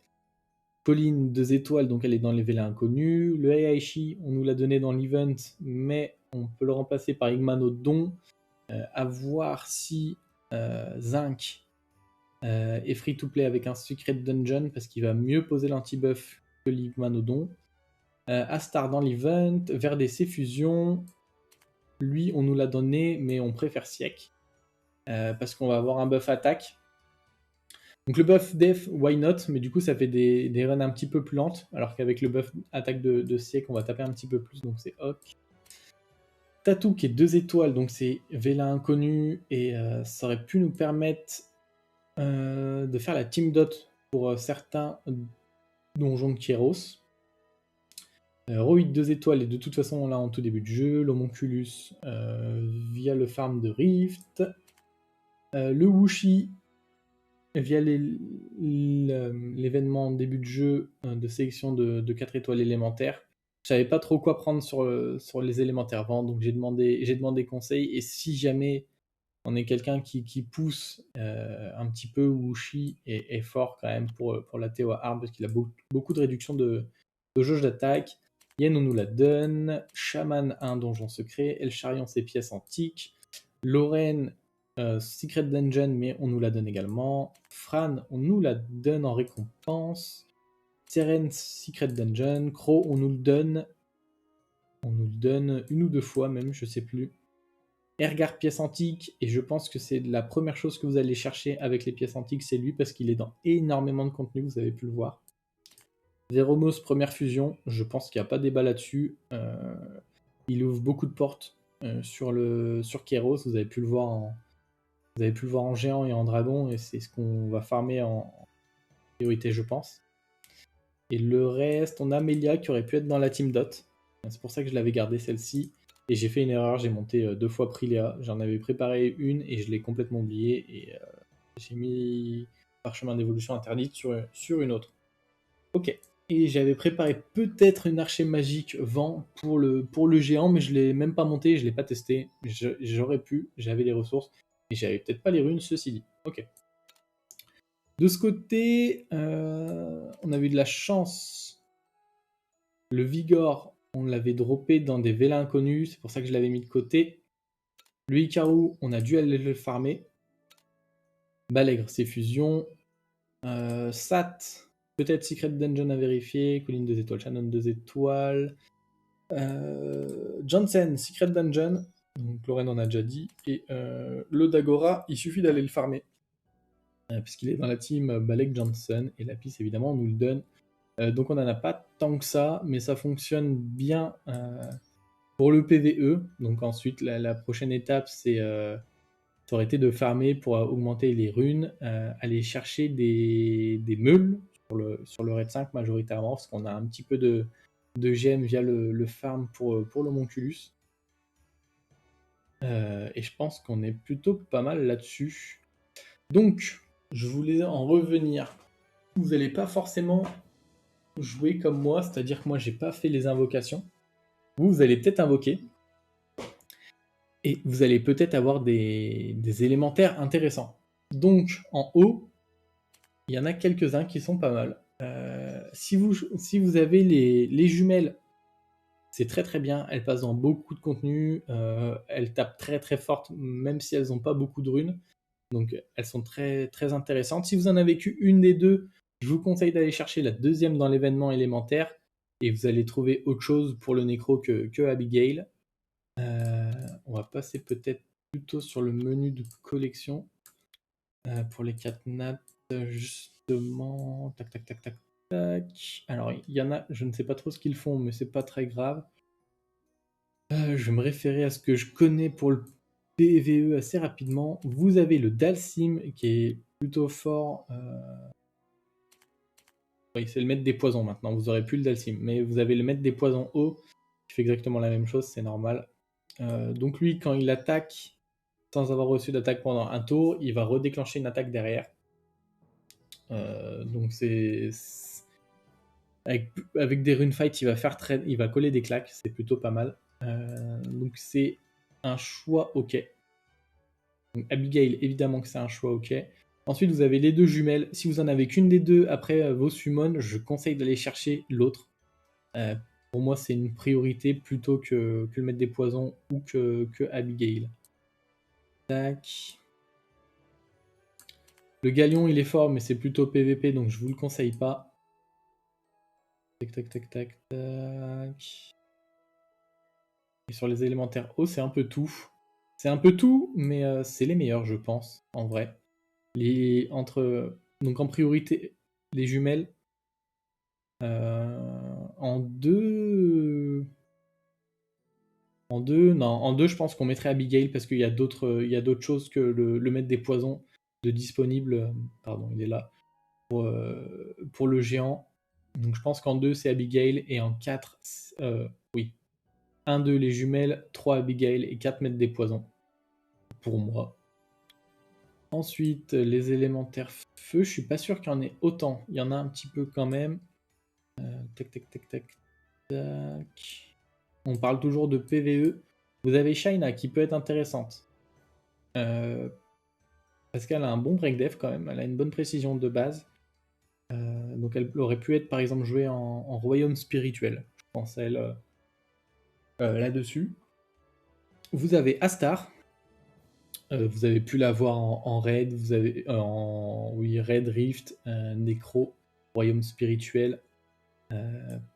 Pauline 2 étoiles donc elle est dans les VLA inconnus, le Heihachi on nous l'a donné dans l'event mais on peut le remplacer par Igmano don, à voir si Zinc est free to play avec un secret dungeon parce qu'il va mieux poser l'anti-buff que l'Igmanodon. Astar dans l'event, VRDC fusion, lui on nous l'a donné mais on préfère Siek parce qu'on va avoir un buff attaque. Donc le buff def, why not, mais du coup ça fait des runs un petit peu plus lentes, alors qu'avec le buff attaque de Siek on va taper un petit peu plus, donc c'est ok. Tatou qui est 2 étoiles, donc c'est Vela inconnu, et ça aurait pu nous permettre de faire la team dot pour certains donjons de Kieros. Roid 2 étoiles, et de toute façon on l'a en tout début de jeu. L'Homonculus via le farm de Rift. Le Wushi via l'événement début de jeu de sélection de 4 étoiles élémentaires. Je savais pas trop quoi prendre sur les élémentaires vent, donc j'ai demandé conseil, et si jamais On est quelqu'un qui pousse un petit peu. Wushi est fort quand même pour la Théo à arme parce qu'il a beaucoup de réduction de jauge d'attaque. Yen, on nous la donne. Shaman, un donjon secret. El Charion, ses pièces antiques. Lorraine, Secret Dungeon, mais on nous la donne également. Fran, on nous la donne en récompense. Seren, Secret Dungeon. Crow, on nous le donne. On nous le donne une ou deux fois même, je sais plus. Ergar, pièce antique, et je pense que c'est la première chose que vous allez chercher avec les pièces antiques, c'est lui, parce qu'il est dans énormément de contenu, vous avez pu le voir. Veromos, première fusion, je pense qu'il n'y a pas débat là-dessus. Il ouvre beaucoup de portes sur Kairos, vous avez pu le voir en géant et en dragon, et c'est ce qu'on va farmer en priorité, je pense. Et le reste, on a Melia qui aurait pu être dans la team Dot. C'est pour ça que je l'avais gardée celle-ci. Et j'ai fait une erreur, j'ai monté 2 fois Priléa. J'en avais préparé une et je l'ai complètement oubliée. Et j'ai mis parchemin d'évolution interdite sur une autre. Ok. Et j'avais préparé peut-être une archer magique vent pour le géant, mais je l'ai même pas monté, je l'ai pas testé. J'aurais pu, j'avais les ressources. Et j'avais peut-être pas les runes, ceci dit. Ok. De ce côté, on a eu de la chance. Le Vigor, on l'avait droppé dans des vélins inconnus, c'est pour ça que je l'avais mis de côté. Le Hikaru, on a dû aller le farmer. Balègre, c'est fusion. Sat, peut-être Secret Dungeon à vérifier. Colline 2 étoiles, Shannon 2 étoiles. Johnson, Secret Dungeon. Donc Lorraine on a déjà dit. Et le Dagora, il suffit d'aller le farmer. Puisqu'il est dans la team Balek Johnson. Et Lapis, évidemment, on nous le donne. Donc on n'en a pas tant que ça, mais ça fonctionne bien pour le PVE. Donc ensuite, la prochaine étape, ça aurait été de farmer pour augmenter les runes, aller chercher des meules sur le raid 5 majoritairement, parce qu'on a un petit peu de gemmes via le farm pour l'homonculus. Et je pense qu'on est plutôt pas mal là-dessus. Donc, je voulais en revenir. Vous n'allez pas forcément jouer comme moi, c'est-à-dire que moi, j'ai pas fait les invocations. Vous allez peut-être invoquer. Et vous allez peut-être avoir des élémentaires intéressants. Donc, en haut, il y en a quelques-uns qui sont pas mal. Si vous avez les jumelles, c'est très très bien. Elles passent dans beaucoup de contenu. Elles tapent très très fortes, même si elles n'ont pas beaucoup de runes. Donc, elles sont très très intéressantes. Si vous en avez qu'une des deux, je vous conseille d'aller chercher la deuxième dans l'événement élémentaire. Et vous allez trouver autre chose pour le nécro que Abigail. On va passer peut-être plutôt sur le menu de collection pour les 4 nattes, justement. Tac, tac, tac, tac, tac. Alors, il y en a, je ne sais pas trop ce qu'ils font, mais c'est pas très grave. Je vais me référer à ce que je connais pour le PVE assez rapidement. Vous avez le Dalsim qui est plutôt fort. Oui, c'est le maître des poisons maintenant. Vous aurez plus le Dalsim, mais vous avez le maître des poisons haut qui fait exactement la même chose, c'est normal. Donc lui, quand il attaque sans avoir reçu d'attaque pendant un tour, il va redéclencher une attaque derrière. Donc c'est avec des rune fight, il va coller des claques, c'est plutôt pas mal. Donc c'est un choix ok. Donc Abigail, évidemment que c'est un choix ok. Ensuite, vous avez les deux jumelles. Si vous en avez qu'une des deux après vos summons, je conseille d'aller chercher l'autre. Pour moi, c'est une priorité plutôt que le maître des poisons ou que Abigail. Tac. Le galion, il est fort, mais c'est plutôt PVP, donc je vous le conseille pas. Tac, tac, tac, tac, tac. Et sur les élémentaires hauts, c'est un peu tout. C'est un peu tout, mais c'est les meilleurs, je pense, en vrai. Donc en priorité, les jumelles. En deux... En deux, je pense qu'on mettrait Abigail parce qu'il y a d'autres choses que le maître des poisons de disponible. Pardon, il est là. Pour le géant. Donc je pense qu'en 2 c'est Abigail et en 4, oui. 1, 2 les jumelles, 3 Abigail et 4 maîtres des poisons. Pour moi. Ensuite, les élémentaires feu, je suis pas sûr qu'il y en ait autant. Il y en a un petit peu quand même. Tac, tac, tac, tac, tac. On parle toujours de PVE. Vous avez Shaina qui peut être intéressante. parce qu'elle a un bon break def quand même, elle a une bonne précision de base. Donc elle aurait pu être par exemple jouée en royaume spirituel, je pense à elle là-dessus. Vous avez Astar, vous avez pu la voir en raid, vous avez raid, rift, nécro, royaume spirituel,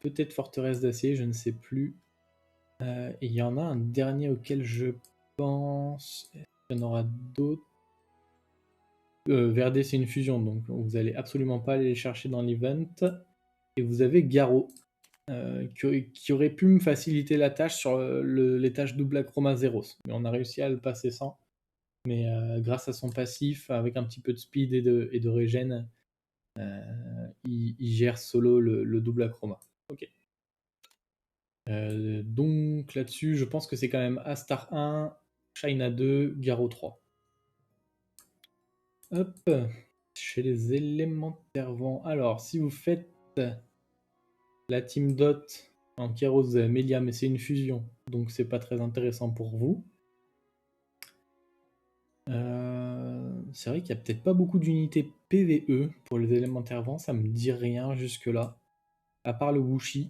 peut-être forteresse d'acier, je ne sais plus. Et il y en a un dernier auquel je pense. Il y en aura d'autres. Verdé, c'est une fusion, donc vous allez absolument pas aller les chercher dans l'event. Et vous avez Garo, qui aurait pu me faciliter la tâche sur les tâches double acroma Zeros. Mais on a réussi à le passer sans. Mais grâce à son passif, avec un petit peu de speed et de régène, il gère solo le double acroma. Ok. Donc là-dessus, je pense que c'est quand même Astar 1, China 2, Garo 3. Hop, chez les élémentaires vent. Alors, si vous faites la team Dot en Kéros, vous avez Melia, mais c'est une fusion, donc c'est pas très intéressant pour vous. C'est vrai qu'il n'y a peut-être pas beaucoup d'unités PVE pour les élémentaires vent, ça me dit rien jusque-là. À part le Wushi,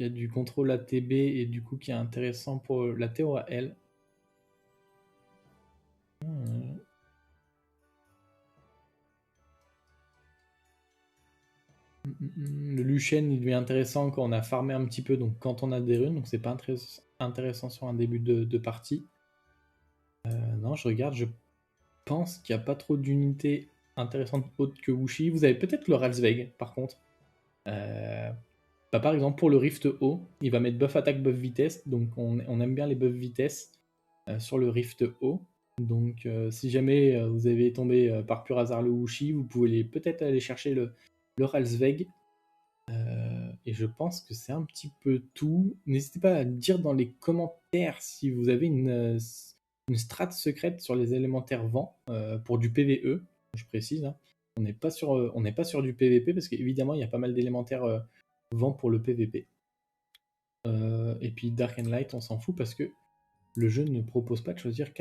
il y a du contrôle ATB et du coup qui est intéressant pour la Théora L. Le Luchen il devient intéressant quand on a farmé un petit peu, donc quand on a des runes, donc c'est pas intéressant sur un début de partie. Non, je regarde, je pense qu'il n'y a pas trop d'unités intéressantes autres que Wushi. Vous avez peut-être le Ralsveig par contre. Par exemple, pour le Rift haut, il va mettre buff attaque, buff vitesse, donc on aime bien les buffs vitesse sur le Rift haut. Donc si jamais vous avez tombé par pur hasard le Wushi, vous pouvez peut-être aller chercher le Ralsveig. Et je pense que c'est un petit peu tout. N'hésitez pas à dire dans les commentaires si vous avez une strat secrète sur les élémentaires vent pour du PVE, je précise. Hein. On n'est pas sur du PVP parce qu'évidemment il y a pas mal d'élémentaires vent pour le PVP. Et puis Dark and Light, on s'en fout parce que le jeu ne propose pas de choisir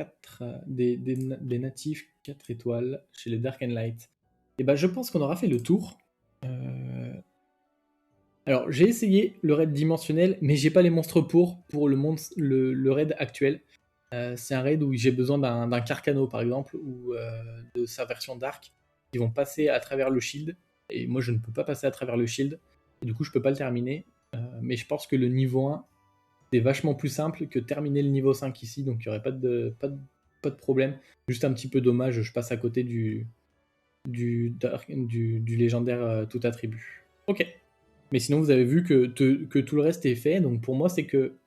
des natifs 4 étoiles chez les Dark and Light. Et ben je pense qu'on aura fait le tour. Alors, j'ai essayé le raid dimensionnel, mais j'ai pas les monstres pour le raid actuel. C'est un raid où j'ai besoin d'un Carcano, par exemple, ou de sa version Dark, qui vont passer à travers le shield. Et moi, je ne peux pas passer à travers le shield. Et du coup, je peux pas le terminer. Mais je pense que le niveau 1, c'est vachement plus simple que terminer le niveau 5 ici. Donc, il n'y aurait pas de problème. Juste un petit peu dommage, je passe à côté du légendaire tout attribut. Ok. Mais sinon, vous avez vu que tout le reste est fait. Donc pour moi, c'est que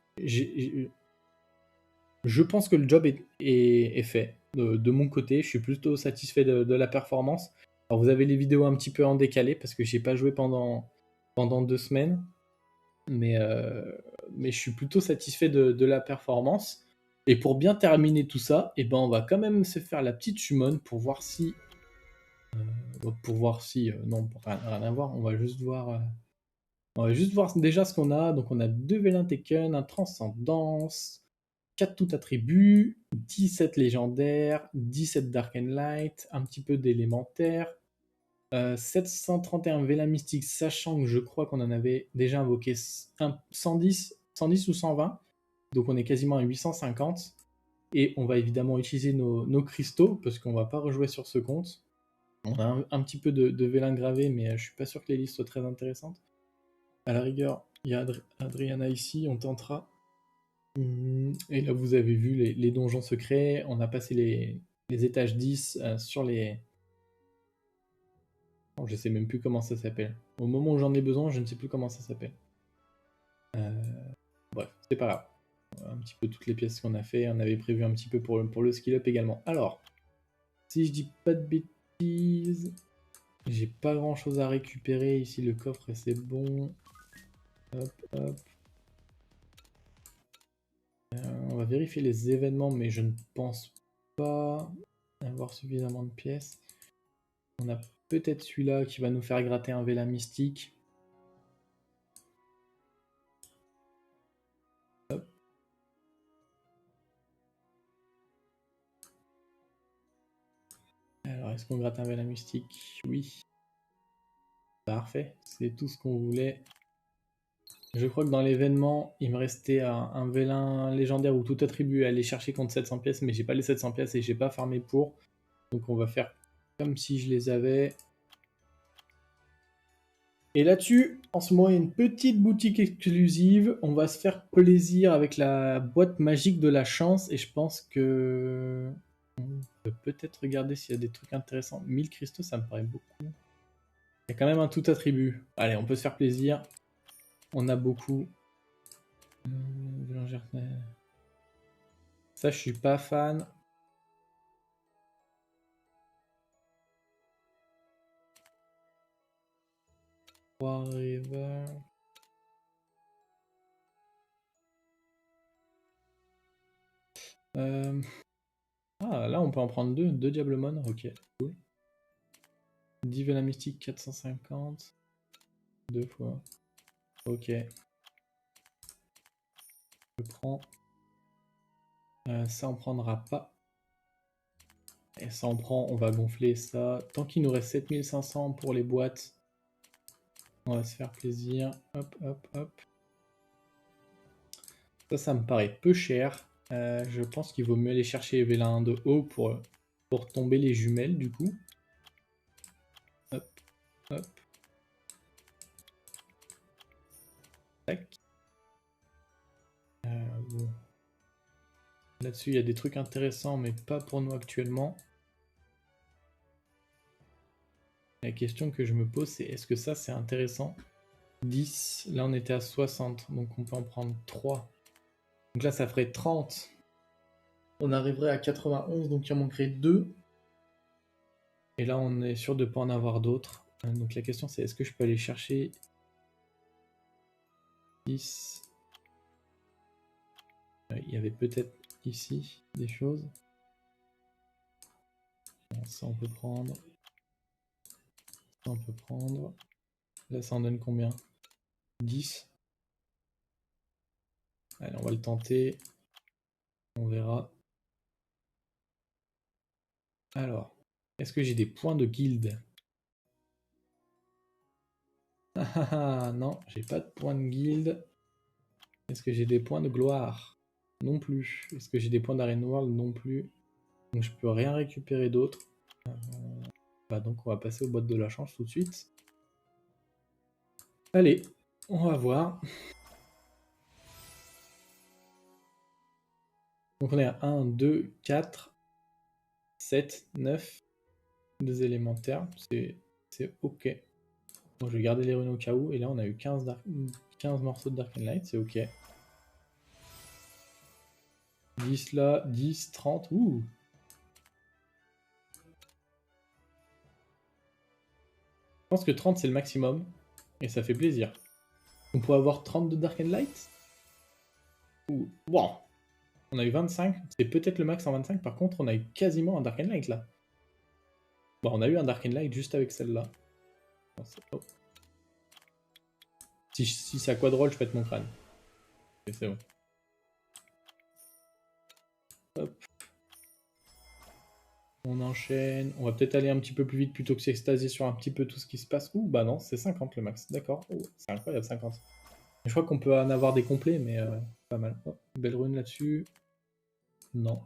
je pense que le job est fait. De mon côté, je suis plutôt satisfait de la performance. Alors vous avez les vidéos un petit peu en décalé parce que j'ai pas joué pendant 2 semaines. Mais je suis plutôt satisfait de la performance. Et pour bien terminer tout ça, et ben on va quand même se faire la petite summon pour voir si... non, rien à voir. On va juste voir... On va juste voir déjà ce qu'on a. Donc on a 2 Vélin Taken, un Transcendance, 4 tout attributs, 17 légendaires, 17 Dark and Light, un petit peu d'élémentaire, 731 Vélin Mystique, sachant que je crois qu'on en avait déjà invoqué 110 ou 120. Donc on est quasiment à 850. Et on va évidemment utiliser nos cristaux, parce qu'on va pas rejouer sur ce compte. On a un petit peu de Vélin gravé, mais je suis pas sûr que les listes soient très intéressantes. À la rigueur, il y a Adriana ici, on tentera. Et là, vous avez vu les donjons secrets. On a passé les étages 10 sur les... Oh, je sais même plus comment ça s'appelle. Au moment où j'en ai besoin, je ne sais plus comment ça s'appelle. Bref, c'est pas grave. Un petit peu toutes les pièces qu'on a fait. On avait prévu un petit peu pour le skill-up également. Alors, si je dis pas de bêtises, j'ai pas grand-chose à récupérer. Ici, le coffre, c'est bon. Hop, hop. On va vérifier les événements, mais je ne pense pas avoir suffisamment de pièces. On a peut-être celui-là qui va nous faire gratter un Vélin mystique. Hop. est-ce qu'on gratte un vélin mystique? Oui. Parfait, c'est tout ce qu'on voulait. Je crois que dans l'événement, il me restait un vélin légendaire où tout attribut à aller chercher contre 700 pièces, mais j'ai pas les 700 pièces et j'ai pas farmé pour. Donc on va faire comme si je les avais. Et là-dessus, en ce moment, il y a une petite boutique exclusive. On va se faire plaisir avec la boîte magique de la chance. Et je pense que... on peut peut-être regarder s'il y a des trucs intéressants. 1000 cristaux, ça me paraît beaucoup. Il y a quand même un tout attribut. Allez, on peut se faire plaisir. On a beaucoup. Ça, je suis pas fan. River. Ah, là, on peut en prendre deux. Deux Diablemon. Ok, cool. 10 Vélin Mystique, 450. Deux fois. Ok. Je prends. Ça, on prendra pas. Et ça, on prend. On va gonfler ça. Tant qu'il nous reste 7500 pour les boîtes, on va se faire plaisir. Hop, hop, hop. Ça me paraît peu cher. Je pense qu'il vaut mieux aller chercher les vélins de haut pour tomber les jumelles, du coup. Hop, hop. Tac. Bon. Là-dessus, il y a des trucs intéressants, mais pas pour nous actuellement. La question que je me pose, c'est est-ce que ça, c'est intéressant? 10, là on était à 60, donc on peut en prendre 3. Donc là, ça ferait 30. On arriverait à 91, donc il en manquerait 2. Et là, on est sûr de ne pas en avoir d'autres. Donc la question, c'est est-ce que je peux aller chercher 10? Il y avait peut-être ici des choses. Bon, ça, on peut prendre. Ça, on peut prendre. Là, ça en donne combien? 10. Allez, on va le tenter. On verra. Alors, est-ce que j'ai des points de guilde? Ah non, j'ai pas de points de guilde. Est-ce que j'ai des points de gloire? Non plus. Est-ce que j'ai des points d'Arena World? Non plus. Donc je peux rien récupérer d'autre. Bah donc on va passer aux boîtes de la chance tout de suite. Allez, on va voir. Donc on est à 1, 2, 4, 7, 9. 2 élémentaires. C'est ok. Bon, je vais garder les runes au cas où. Et là on a eu 15 morceaux de Dark Light. C'est ok. 10 là, 10, 30. Ouh. Je pense que 30 c'est le maximum. Et ça fait plaisir. On peut avoir 30 de Dark Light. Ouh. Wow. On a eu 25. C'est peut-être le max en 25. Par contre, on a eu quasiment un Dark Light là. Bon, on a eu un Dark Light juste avec celle-là. Oh. Si c'est à quadroll, je pète mon crâne. C'est bon. Hop. On enchaîne. On va peut-être aller un petit peu plus vite plutôt que s'extasier sur un petit peu tout ce qui se passe. Ouh, bah non, c'est 50 le max. D'accord. Oh, c'est incroyable, 50. Je crois qu'on peut en avoir des complets, mais pas mal. Oh, belle rune là-dessus. Non.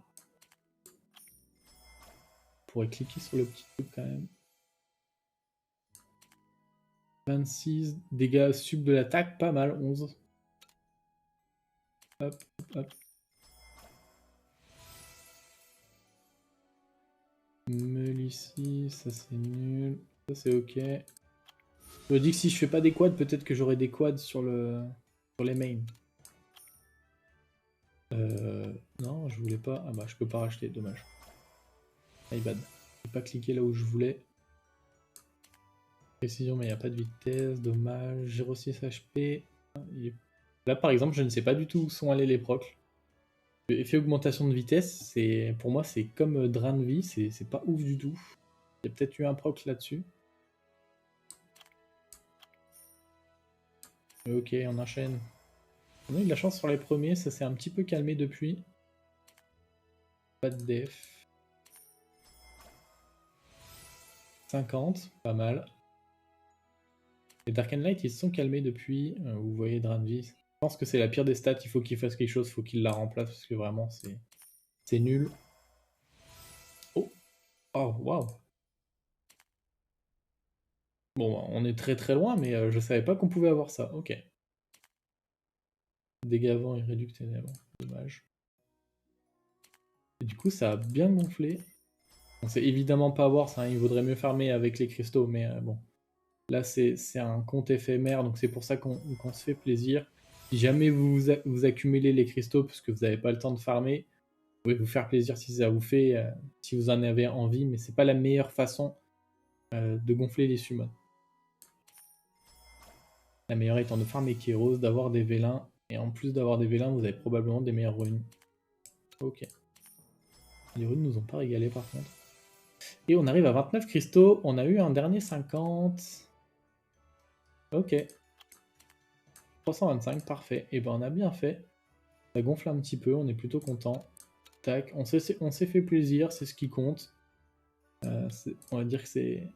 On pourrait cliquer sur le petit truc quand même. 26. Dégâts sub de l'attaque, pas mal. 11. Hop, hop, hop. Meule ici, ça c'est nul. Ça c'est ok. Je me dis que si je fais pas des quads, peut-être que j'aurai des quads sur les mains. Non, je voulais pas. Ah bah je peux pas racheter, dommage. My bad. J'ai pas cliqué là où je voulais. Précision, mais il n'y a pas de vitesse, dommage. 0,6 HP. Là par exemple, je ne sais pas du tout où sont allés les procs. Effet augmentation de vitesse, pour moi c'est comme drain de vie, c'est pas ouf du tout. Il y a peut-être eu un proc là-dessus. Ok, on enchaîne. On a eu de la chance sur les premiers, ça s'est un petit peu calmé depuis. Pas de def. 50, pas mal. Les Dark and Light, ils se sont calmés depuis. Vous voyez Dranvi. Je pense que c'est la pire des stats. Il faut qu'il fasse quelque chose. Il faut qu'il la remplace parce que vraiment, c'est nul. Oh, oh, waouh. Bon, on est très très loin, mais je savais pas qu'on pouvait avoir ça. Ok. Dégâts avant et réduit ténèbres. Dommage. Et du coup, ça a bien gonflé. On sait évidemment pas voir ça. Il vaudrait mieux farmer avec les cristaux, mais bon. Là, c'est un compte éphémère, donc c'est pour ça qu'on se fait plaisir. Si jamais vous accumulez les cristaux parce que vous n'avez pas le temps de farmer, vous pouvez vous faire plaisir si ça vous fait, si vous en avez envie, mais c'est pas la meilleure façon de gonfler les summons. La meilleure étant de farmer Kéros, d'avoir des vélins, et en plus d'avoir des vélins, vous avez probablement des meilleures runes. Ok. Les runes nous ont pas régalé par contre. Et on arrive à 29 cristaux, on a eu un dernier 50. Ok. 325, parfait. Et ben on a bien fait. Ça gonfle un petit peu, on est plutôt content. Tac, on s'est fait plaisir, c'est ce qui compte. On va dire que c'est...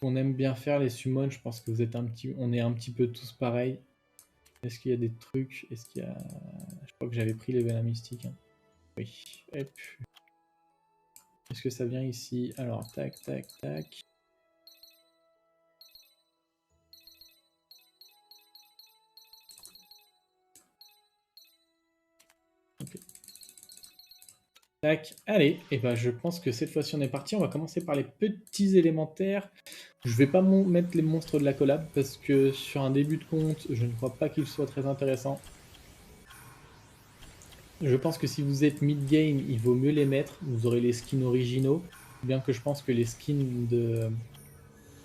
On aime bien faire les summons, je pense que vous êtes on est un petit peu tous pareils. Est-ce qu'il y a des trucs? Est-ce qu'il y a... Je crois que j'avais pris les vélins mystiques. Hein. Oui. Hop. Est-ce que ça vient ici? Alors, tac, tac, tac. Ok. Tac, allez, et ben je pense que cette fois-ci on est parti. On va commencer par les petits élémentaires. Je vais pas mettre les monstres de la collab parce que sur un début de compte, je ne crois pas qu'il soit très intéressant. Je pense que si vous êtes mid-game, il vaut mieux les mettre. Vous aurez les skins originaux. Bien que je pense que les skins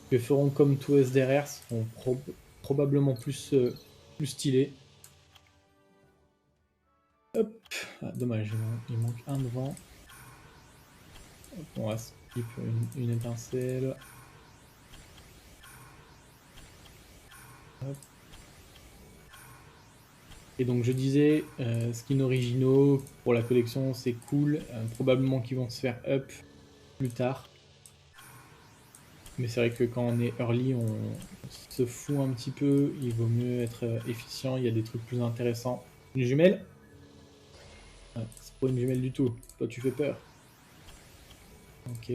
que feront comme tout SDRR seront probablement plus stylés. Hop, ah, dommage, il manque un devant. Hop, on va skip une étincelle. Hop. Et donc je disais, skins originaux pour la collection c'est cool, probablement qu'ils vont se faire up plus tard. Mais c'est vrai que quand on est early, on se fout un petit peu, il vaut mieux être efficient, il y a des trucs plus intéressants. Une jumelle? C'est pas une jumelle du tout, toi tu fais peur. Ok.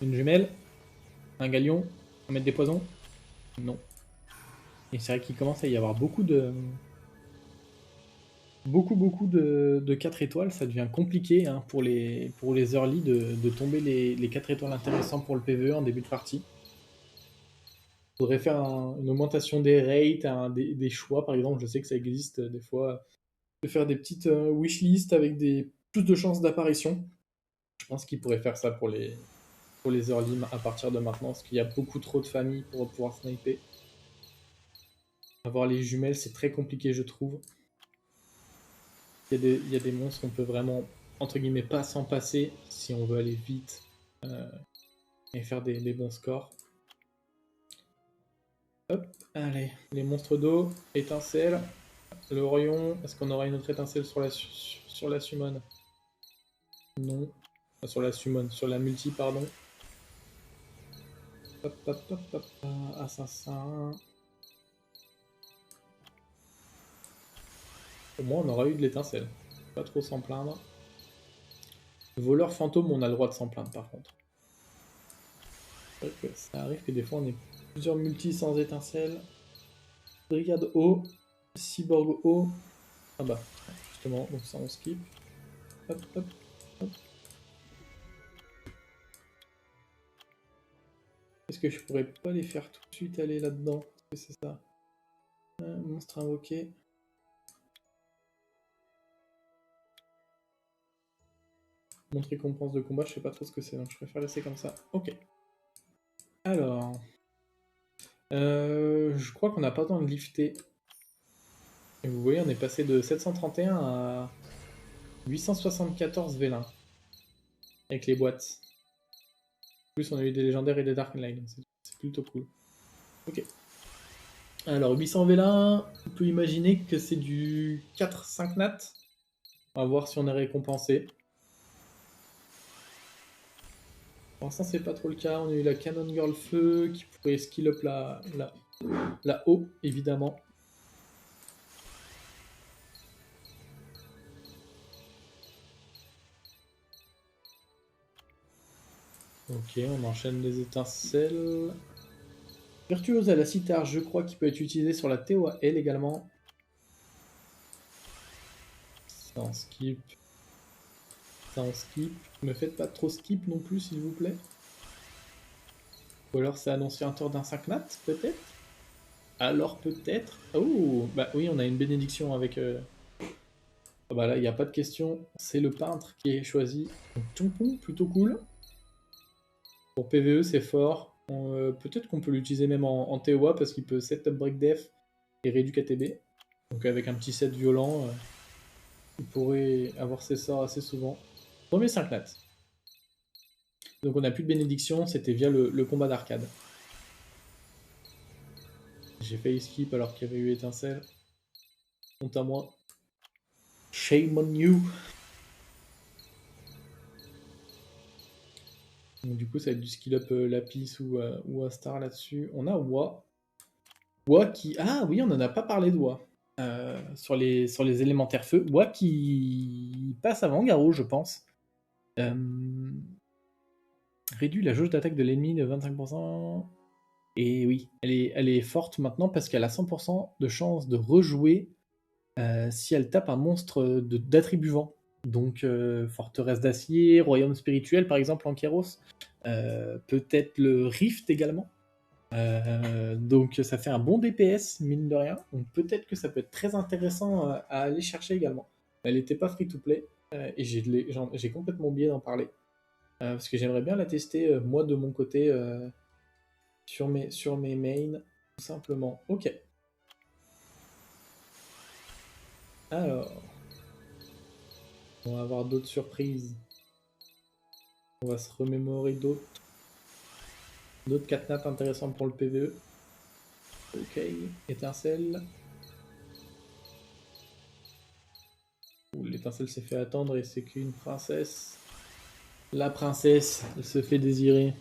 Une jumelle? Un galion? On va mettre des poisons? Non. Et c'est vrai qu'il commence à y avoir beaucoup de... Beaucoup de 4 étoiles, ça devient compliqué hein, pour les early de tomber les 4 étoiles intéressants pour le PvE en début de partie. Il faudrait faire une augmentation des rates, des choix par exemple, je sais que ça existe des fois, de faire des petites wishlists avec plus de chances d'apparition. Je pense qu'ils pourraient faire ça pour les early à partir de maintenant, parce qu'il y a beaucoup trop de familles pour pouvoir sniper. Avoir les jumelles, c'est très compliqué je trouve. Il y a des monstres qu'on peut vraiment, entre guillemets, pas s'en passer si on veut aller vite et faire des bons scores. Hop, allez, les monstres d'eau, étincelle, le Orion, est-ce qu'on aura une autre étincelle sur la summon? Non, sur la summon, sur la multi, pardon. Hop, hop, hop, hop, assassin. Au moins, on aura eu de l'étincelle. Pas trop s'en plaindre. Voleur fantôme, on a le droit de s'en plaindre par contre. Ça arrive que des fois on ait plusieurs multis sans étincelle. Brigade haut, cyborg haut. Ah bah, justement, donc ça on skip. Hop, hop, hop. Est-ce que je pourrais pas les faire tout de suite aller là-dedans? Est-ce que c'est ça? Monstre invoqué. Montre récompense de combat, je sais pas trop ce que c'est, donc je préfère laisser comme ça. Ok. Alors... je crois qu'on n'a pas le temps de lifter. Et vous voyez, on est passé de 731 à 874 vélins. Avec les boîtes. En plus, on a eu des légendaires et des Dark Line, c'est plutôt cool. Ok. Alors, 800 vélins, on peut imaginer que c'est du 4-5 nat. On va voir si on est récompensé. Pour l'instant, c'est pas trop le cas. On a eu la Cannon Girl Feu qui pourrait skill up la haut, évidemment. Ok, on enchaîne les étincelles. Virtuose à la cithare, je crois qu'il peut être utilisé sur la TOAL également. Ça en skip. Ça en skip. Me faites pas trop skip non plus, s'il vous plaît. Ou alors c'est annonciateur d'un 5 nat, peut-être. Alors peut-être. Oh, bah oui, on a une bénédiction avec. Ah bah là, il n'y a pas de question. C'est le peintre qui est choisi. Donc, Tchompong, plutôt cool. Pour PVE, c'est fort. Peut-être qu'on peut l'utiliser même en TOA parce qu'il peut set up break def et réduit KTB. Donc avec un petit set violent, il pourrait avoir ses sorts assez souvent. Premier 5 nat. Donc on n'a plus de bénédiction, c'était via le combat d'arcade. J'ai failli skip alors qu'il y avait eu étincelle. Honte à moi. Shame on you. Donc du coup ça va être du skill up Lapis ou Astar là-dessus. On a Wa. Wa qui... Ah oui, on n'en a pas parlé de Wa. Sur les élémentaires feu. Wa qui passe avant Garou, je pense. Réduit la jauge d'attaque de l'ennemi de 25%. Et oui, elle est forte maintenant parce qu'elle a 100% de chance de rejouer si elle tape un monstre d'attribut vent. Donc forteresse d'acier, royaume spirituel par exemple en Kéros, peut-être le Rift également. Donc ça fait un bon DPS mine de rien. Donc peut-être que ça peut être très intéressant à aller chercher également. Elle n'était pas free to play et j'ai complètement oublié d'en parler. Parce que j'aimerais bien la tester moi de mon côté sur mes mains, tout simplement. Ok. Alors, on va avoir d'autres surprises. On va se remémorer d'autres catnaps intéressants pour le PVE. Ok, étincelle. L'étincelle s'est fait attendre et c'est qu'une princesse. La princesse, elle se fait désirer.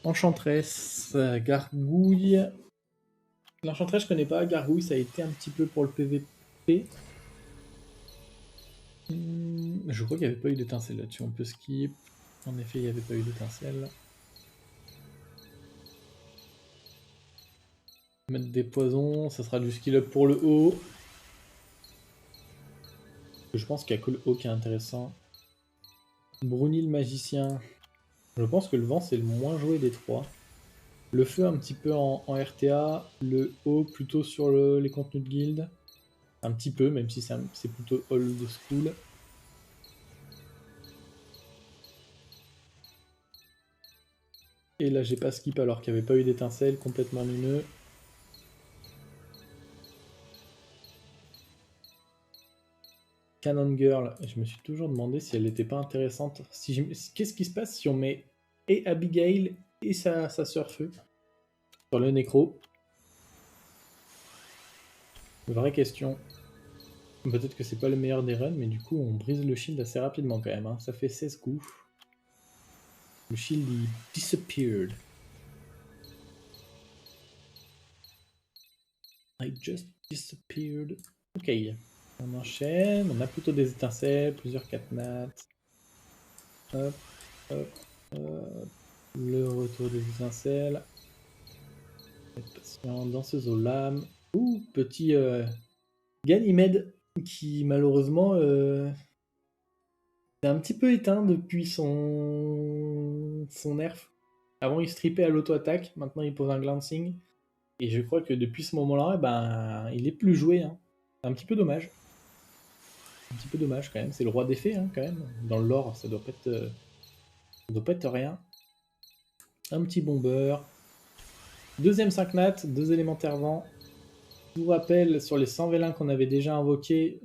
Enchantresse, gargouille. L'enchantresse, je connais pas. Gargouille, ça a été un petit peu pour le PVP. Je crois qu'il n'y avait pas eu d'étincelle là-dessus. On peut skip. En effet, il n'y avait pas eu d'étincelle. Mettre des poisons, ça sera du skill up pour le haut. Je pense qu'il n'y a que le haut qui est intéressant. Bruni le magicien. Je pense que le vent c'est le moins joué des trois. Le feu un petit peu en RTA. Le haut plutôt sur les contenus de guild. Un petit peu, même si c'est plutôt old school. Et là j'ai pas skip alors qu'il n'y avait pas eu d'étincelle, complètement lumineux. Cannon Girl, je me suis toujours demandé si elle n'était pas intéressante. Qu'est-ce qui se passe si on met et Abigail et sa sœur feu sur le nécro? Vraie question. Peut-être que c'est pas le meilleur des runs, mais du coup on brise le shield assez rapidement quand même. Hein. Ça fait 16 coups. Le shield il disappeared. I just disappeared. Ok. On enchaîne. On a plutôt des étincelles, plusieurs catnats. Hop, hop, hop. Le retour des étincelles. Être patient, danseuse aux lames. Ouh, petit Ganymède qui malheureusement est un petit peu éteint depuis son nerf. Avant il strippait à l'auto-attaque, maintenant il pose un glancing. Et je crois que depuis ce moment-là, ben, il est plus joué. Hein. C'est un petit peu dommage. Un petit peu dommage quand même. C'est le roi des fées hein, quand même. Dans le lore, ça doit pas être rien. Un petit bomber. Deuxième 5 nat, 2 élémentaires vent. Je vous rappelle, sur les 100 vélins qu'on avait déjà invoqués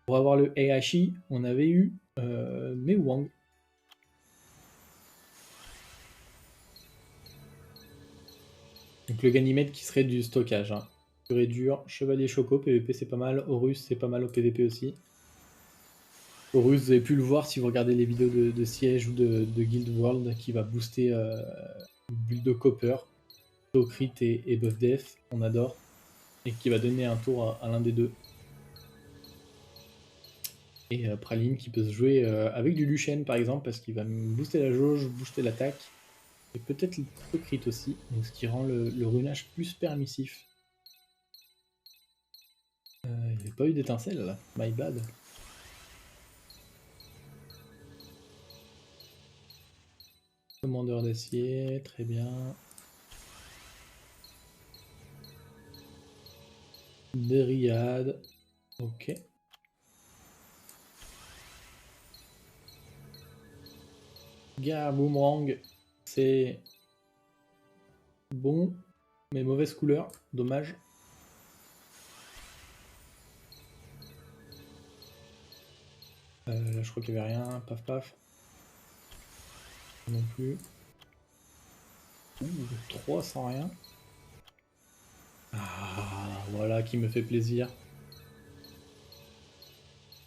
pour avoir le Heihachi, on avait eu Mewang. Donc le Ganymède qui serait du stockage. Hein. Pur et dur, Chevalier Choco, PVP c'est pas mal, Horus c'est pas mal au PVP aussi. Horus, vous avez pu le voir si vous regardez les vidéos de Siege ou de Guild World, qui va booster Build de Copper, Crit et Buff Def, on adore, et qui va donner un tour à l'un des deux. Et Praline qui peut se jouer avec du Luchen par exemple, parce qu'il va booster la jauge, booster l'attaque, et peut-être le crit aussi, donc ce qui rend le runage plus permissif. Il n'y avait pas eu d'étincelle là, my bad. Commandeur d'acier, très bien. Dryade, ok. Gare Boomerang, c'est bon, mais mauvaise couleur, dommage. Là je crois qu'il n'y avait rien, paf paf. Non plus. Ouh, 3 sans rien. Ah, voilà qui me fait plaisir.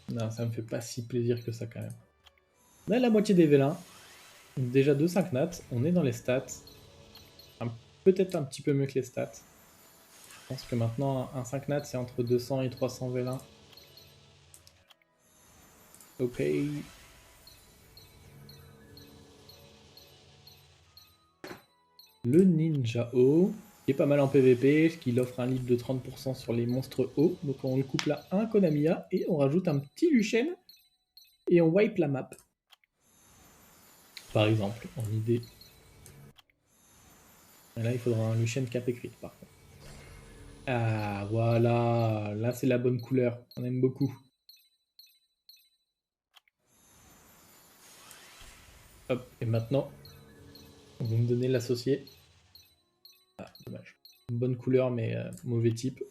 Non, ça me fait pas si plaisir que ça quand même. On a la moitié des vélins. Déjà 2 5 nats, on est dans les stats. Peut-être un petit peu mieux que les stats. Je pense que maintenant un 5 nat c'est entre 200 et 300 vélins. Ok. Le Ninja O, qui est pas mal en PVP, qui offre un lead de 30% sur les monstres hauts. Donc on le couple à un Konamiya et on rajoute un petit Luchen et on wipe la map. Par exemple, en idée. Et là il faudra un Luchen cap écrit par contre. Ah voilà, là c'est la bonne couleur, on aime beaucoup. Hop, et maintenant, vous me donnez l'associé. Ah, dommage. Une bonne couleur mais mauvais type.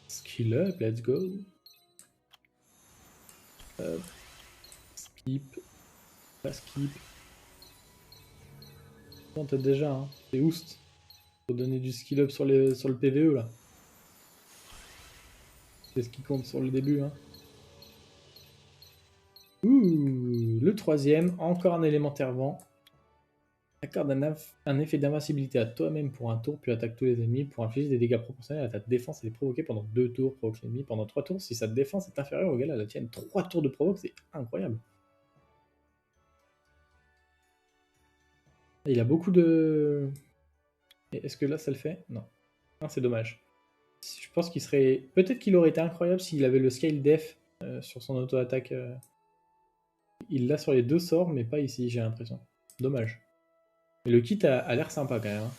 Skill up, let's go. Skip. Pas skip. On t'as déjà, hein. C'est Oust. Faut donner du skill up sur le PVE là. C'est ce qui compte sur le début, hein. Ouh, le troisième, encore un élémentaire vent. Accorde un effet d'invincibilité à toi-même pour un tour, puis attaque tous les ennemis pour infliger des dégâts proportionnels à ta défense et les provoquer pendant 2 tours, provoque l'ennemi pendant 3 tours. Si sa défense est inférieure ou égale à la tienne, 3 tours de provoque, c'est incroyable. Et il a beaucoup de... Est-ce que là ça le fait? Non. Non, c'est dommage. Je pense qu'il serait... Peut-être qu'il aurait été incroyable s'il avait le scale def sur son auto-attaque. Il l'a sur les 2 sorts, mais pas ici, j'ai l'impression. Dommage. Mais le kit a l'air sympa quand même, hein.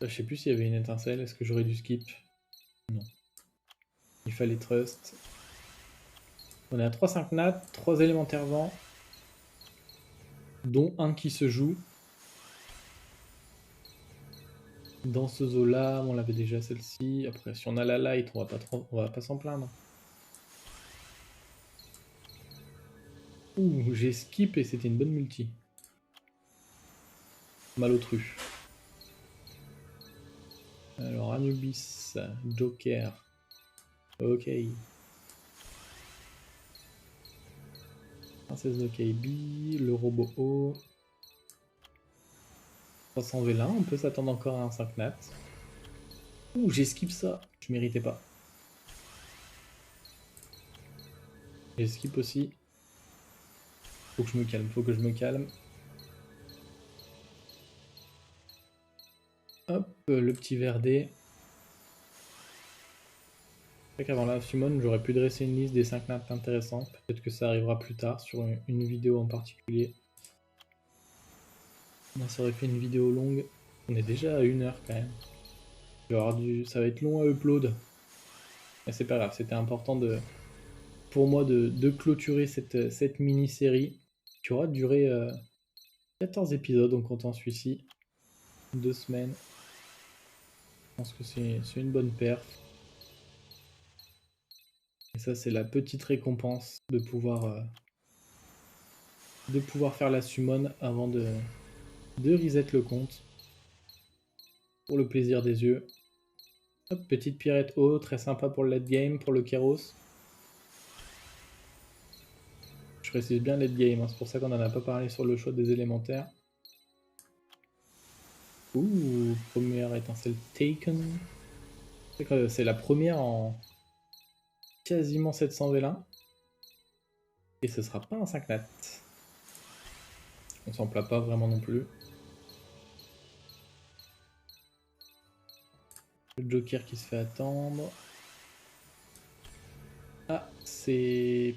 Là, je sais plus s'il y avait une étincelle. Est-ce que j'aurais dû skip? Non. Il fallait trust. On est à 3-5 nat, 3 élémentaires vent, dont un qui se joue. Dans ce zoo là, on l'avait déjà celle-ci. Après, si on a la light, on va pas s'en plaindre. Ouh, j'ai skip et c'était une bonne multi. Malotru. Alors, Anubis, Joker. Ok. Princesse de KB, le robot O. 300 V1, on peut s'attendre encore à un 5 nat. Ouh, j'ai skip ça. Je méritais pas. J'ai skip aussi. Faut que je me calme, faut que je me calme. Hop, le petit verdé. C'est vrai qu'avant la summon, j'aurais pu dresser une liste des 5 nats intéressants. Peut-être que ça arrivera plus tard sur une vidéo en particulier. Moi, ça aurait fait une vidéo longue. On est déjà à 1 heure quand même. Ça va être long à upload. Mais c'est pas grave, c'était important pour moi de clôturer cette mini-série qui aura duré 14 épisodes en comptant celui-ci. 2 semaines. Je pense que c'est une bonne perf. Et ça, c'est la petite récompense de pouvoir faire la summon avant de reset le compte. pour le plaisir des yeux. Hop, petite pirate haut, très sympa pour le late game, pour le Kéros. Je précise bien late game, hein, c'est pour ça qu'on n'en a pas parlé sur le choix des élémentaires. Ouh, première étincelle taken. C'est la première en quasiment 700 vélins. Et ce sera pas un 5 nat. On s'en plaint pas vraiment non plus. Le Joker qui se fait attendre. Ah, c'est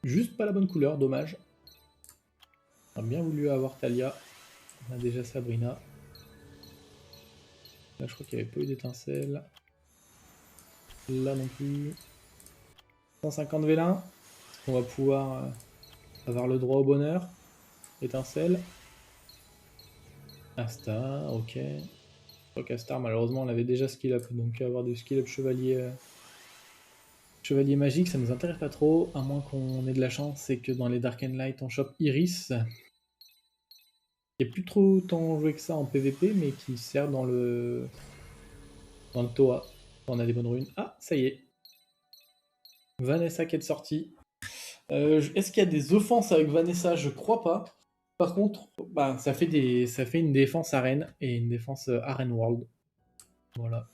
juste pas la bonne couleur, dommage. On a bien voulu avoir Talia. On a déjà Sabrina. Là, je crois qu'il n'y avait pas eu d'étincelle. Là non plus. 150 vélins. On va pouvoir avoir le droit au bonheur. Étincelle. Astar, ok. Je crois qu'Astar, malheureusement, on avait déjà skill up. Donc avoir du skill up chevalier. Chevalier magique, ça nous intéresse pas trop, à moins qu'on ait de la chance, c'est que dans les Dark and Light, on chope Iris. Il n'y a plus trop tant joué que ça en PVP, mais qui sert dans le Toa. On a des bonnes runes. Ah, ça y est. Vanessa qui est sortie. Est-ce qu'il y a des offenses avec Vanessa? Je crois pas. Par contre, bah, ça fait une défense arène et une défense arène world. Voilà.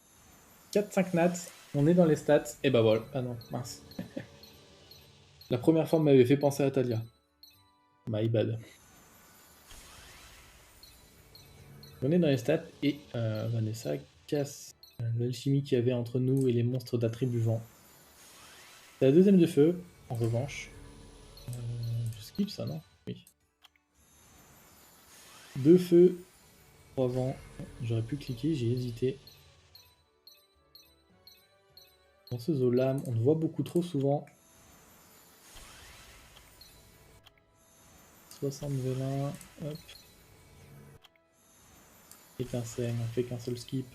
4-5 nats, on est dans les stats, et bah voilà. Ah non, mince. La première fois m'avait fait penser à Talia. My bad. On est dans les stats et Vanessa casse l'alchimie qu'il y avait entre nous et les monstres d'attribut vent. C'est la deuxième de feu, en revanche. Je skip ça, non? Oui. 2 feux, 3 vents. J'aurais pu cliquer, j'ai hésité. Danseuse aux lames, on le voit beaucoup trop souvent. 60 vélins, hop. Étincelle, on fait qu'un seul skip.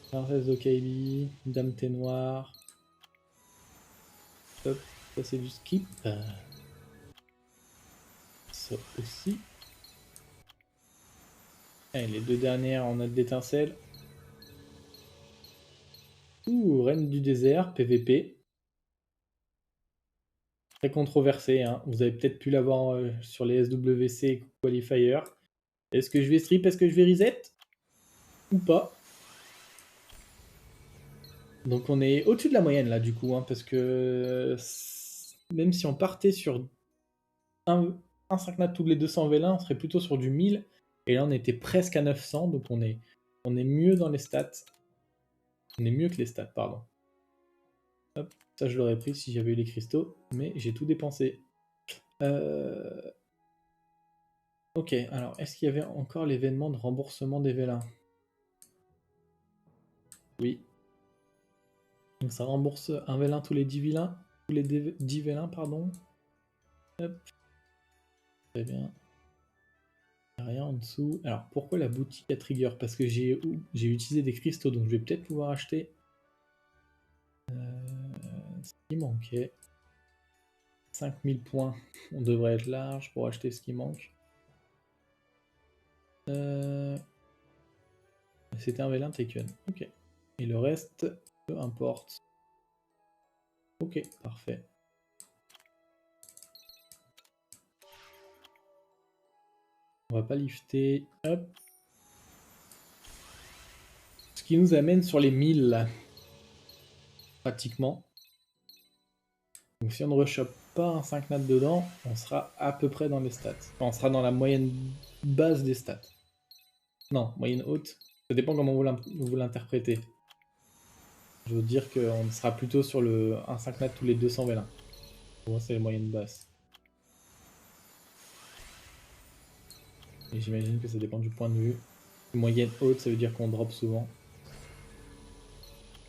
Princesse d'Okaibi, Dame Thé Noire. Hop, ça c'est du skip. Ça aussi. Allez, les deux dernières en note d'étincelle. Ouh, Reine du désert, PVP. Très controversé, hein. Vous avez peut-être pu l'avoir sur les SWC Qualifier. Est-ce que je vais strip? Est-ce que je vais reset? Ou pas? Donc on est au-dessus de la moyenne là du coup, hein, parce que même si on partait sur un 5 nat tous les 200 vélins, on serait plutôt sur du 1000. Et là on était presque à 900, donc on est mieux dans les stats. On est mieux que les stats, pardon. Hop, ça je l'aurais pris si j'avais eu les cristaux, mais j'ai tout dépensé. Ok, alors est-ce qu'il y avait encore l'événement de remboursement des vélins? Oui. Donc ça rembourse un vélin tous les 10 vélins. Tous les 10 vélins, pardon. Hop. Très bien. Il n'y a rien en dessous. Alors pourquoi la boutique à trigger? Parce que j'ai utilisé des cristaux, donc je vais peut-être pouvoir acheter ce qui manquait. 5000 points. On devrait être large pour acheter ce qui manque. C'était un vélin taken. Ok. Et le reste, peu importe. Ok, parfait. On va pas lifter. Hop. Ce qui nous amène sur les 1000. Pratiquement. Donc si on ne rechoppe pas un 5 nat dedans, on sera à peu près dans les stats. Enfin, on sera dans la moyenne basse des stats. Non, moyenne haute. Ça dépend comment vous l'interprétez. Je veux dire qu'on sera plutôt sur le 1 5 nat tous les 200 vélins. Pour moi, c'est les moyennes basses. Et j'imagine que ça dépend du point de vue. Moyenne haute, ça veut dire qu'on drop souvent.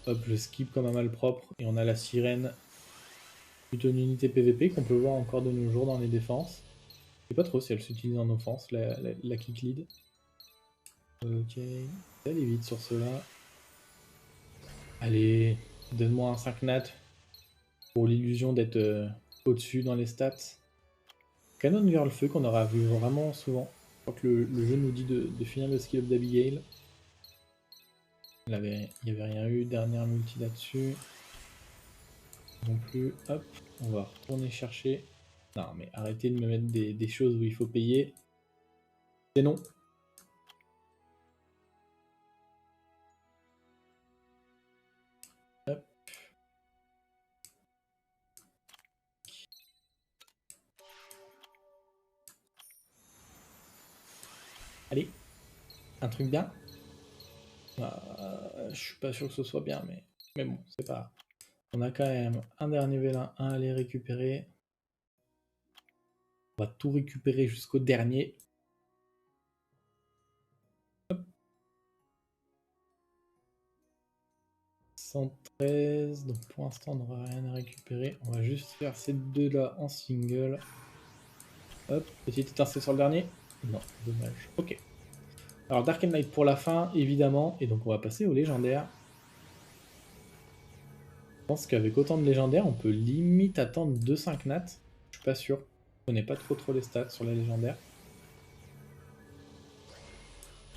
Hop, je skip comme un malpropre. Et on a la sirène. Plutôt une unité PVP qu'on peut voir encore de nos jours dans les défenses. Je sais pas trop si elle s'utilise en offense, la kick lead. Ok, elle est vite sur cela. Allez, donne-moi un 5 nat pour l'illusion d'être au-dessus dans les stats. Canon Girl Feu qu'on aura vu vraiment souvent. crois que le jeu nous dit de finir le skill up d'Abigail. Il n'y avait rien eu, dernière multi là-dessus. Non plus, hop, on va retourner chercher. Non mais arrêtez de me mettre des choses où il faut payer. C'est non. Hop. Allez, un truc bien. Je suis pas sûr que ce soit bien, mais bon, c'est pas grave. On a quand même un dernier vélin à aller récupérer. On va tout récupérer jusqu'au dernier. Hop. 113, donc pour l'instant on n'aura rien à récupérer. On va juste faire ces deux là en single. Hop, petite étincelle sur le dernier. Non, dommage. Ok. Alors Dark Knight pour la fin, évidemment. Et donc on va passer au légendaire. Je pense qu'avec autant de légendaires, on peut limite attendre 2-5 nats. Je suis pas sûr. Je connais pas trop les stats sur la légendaire.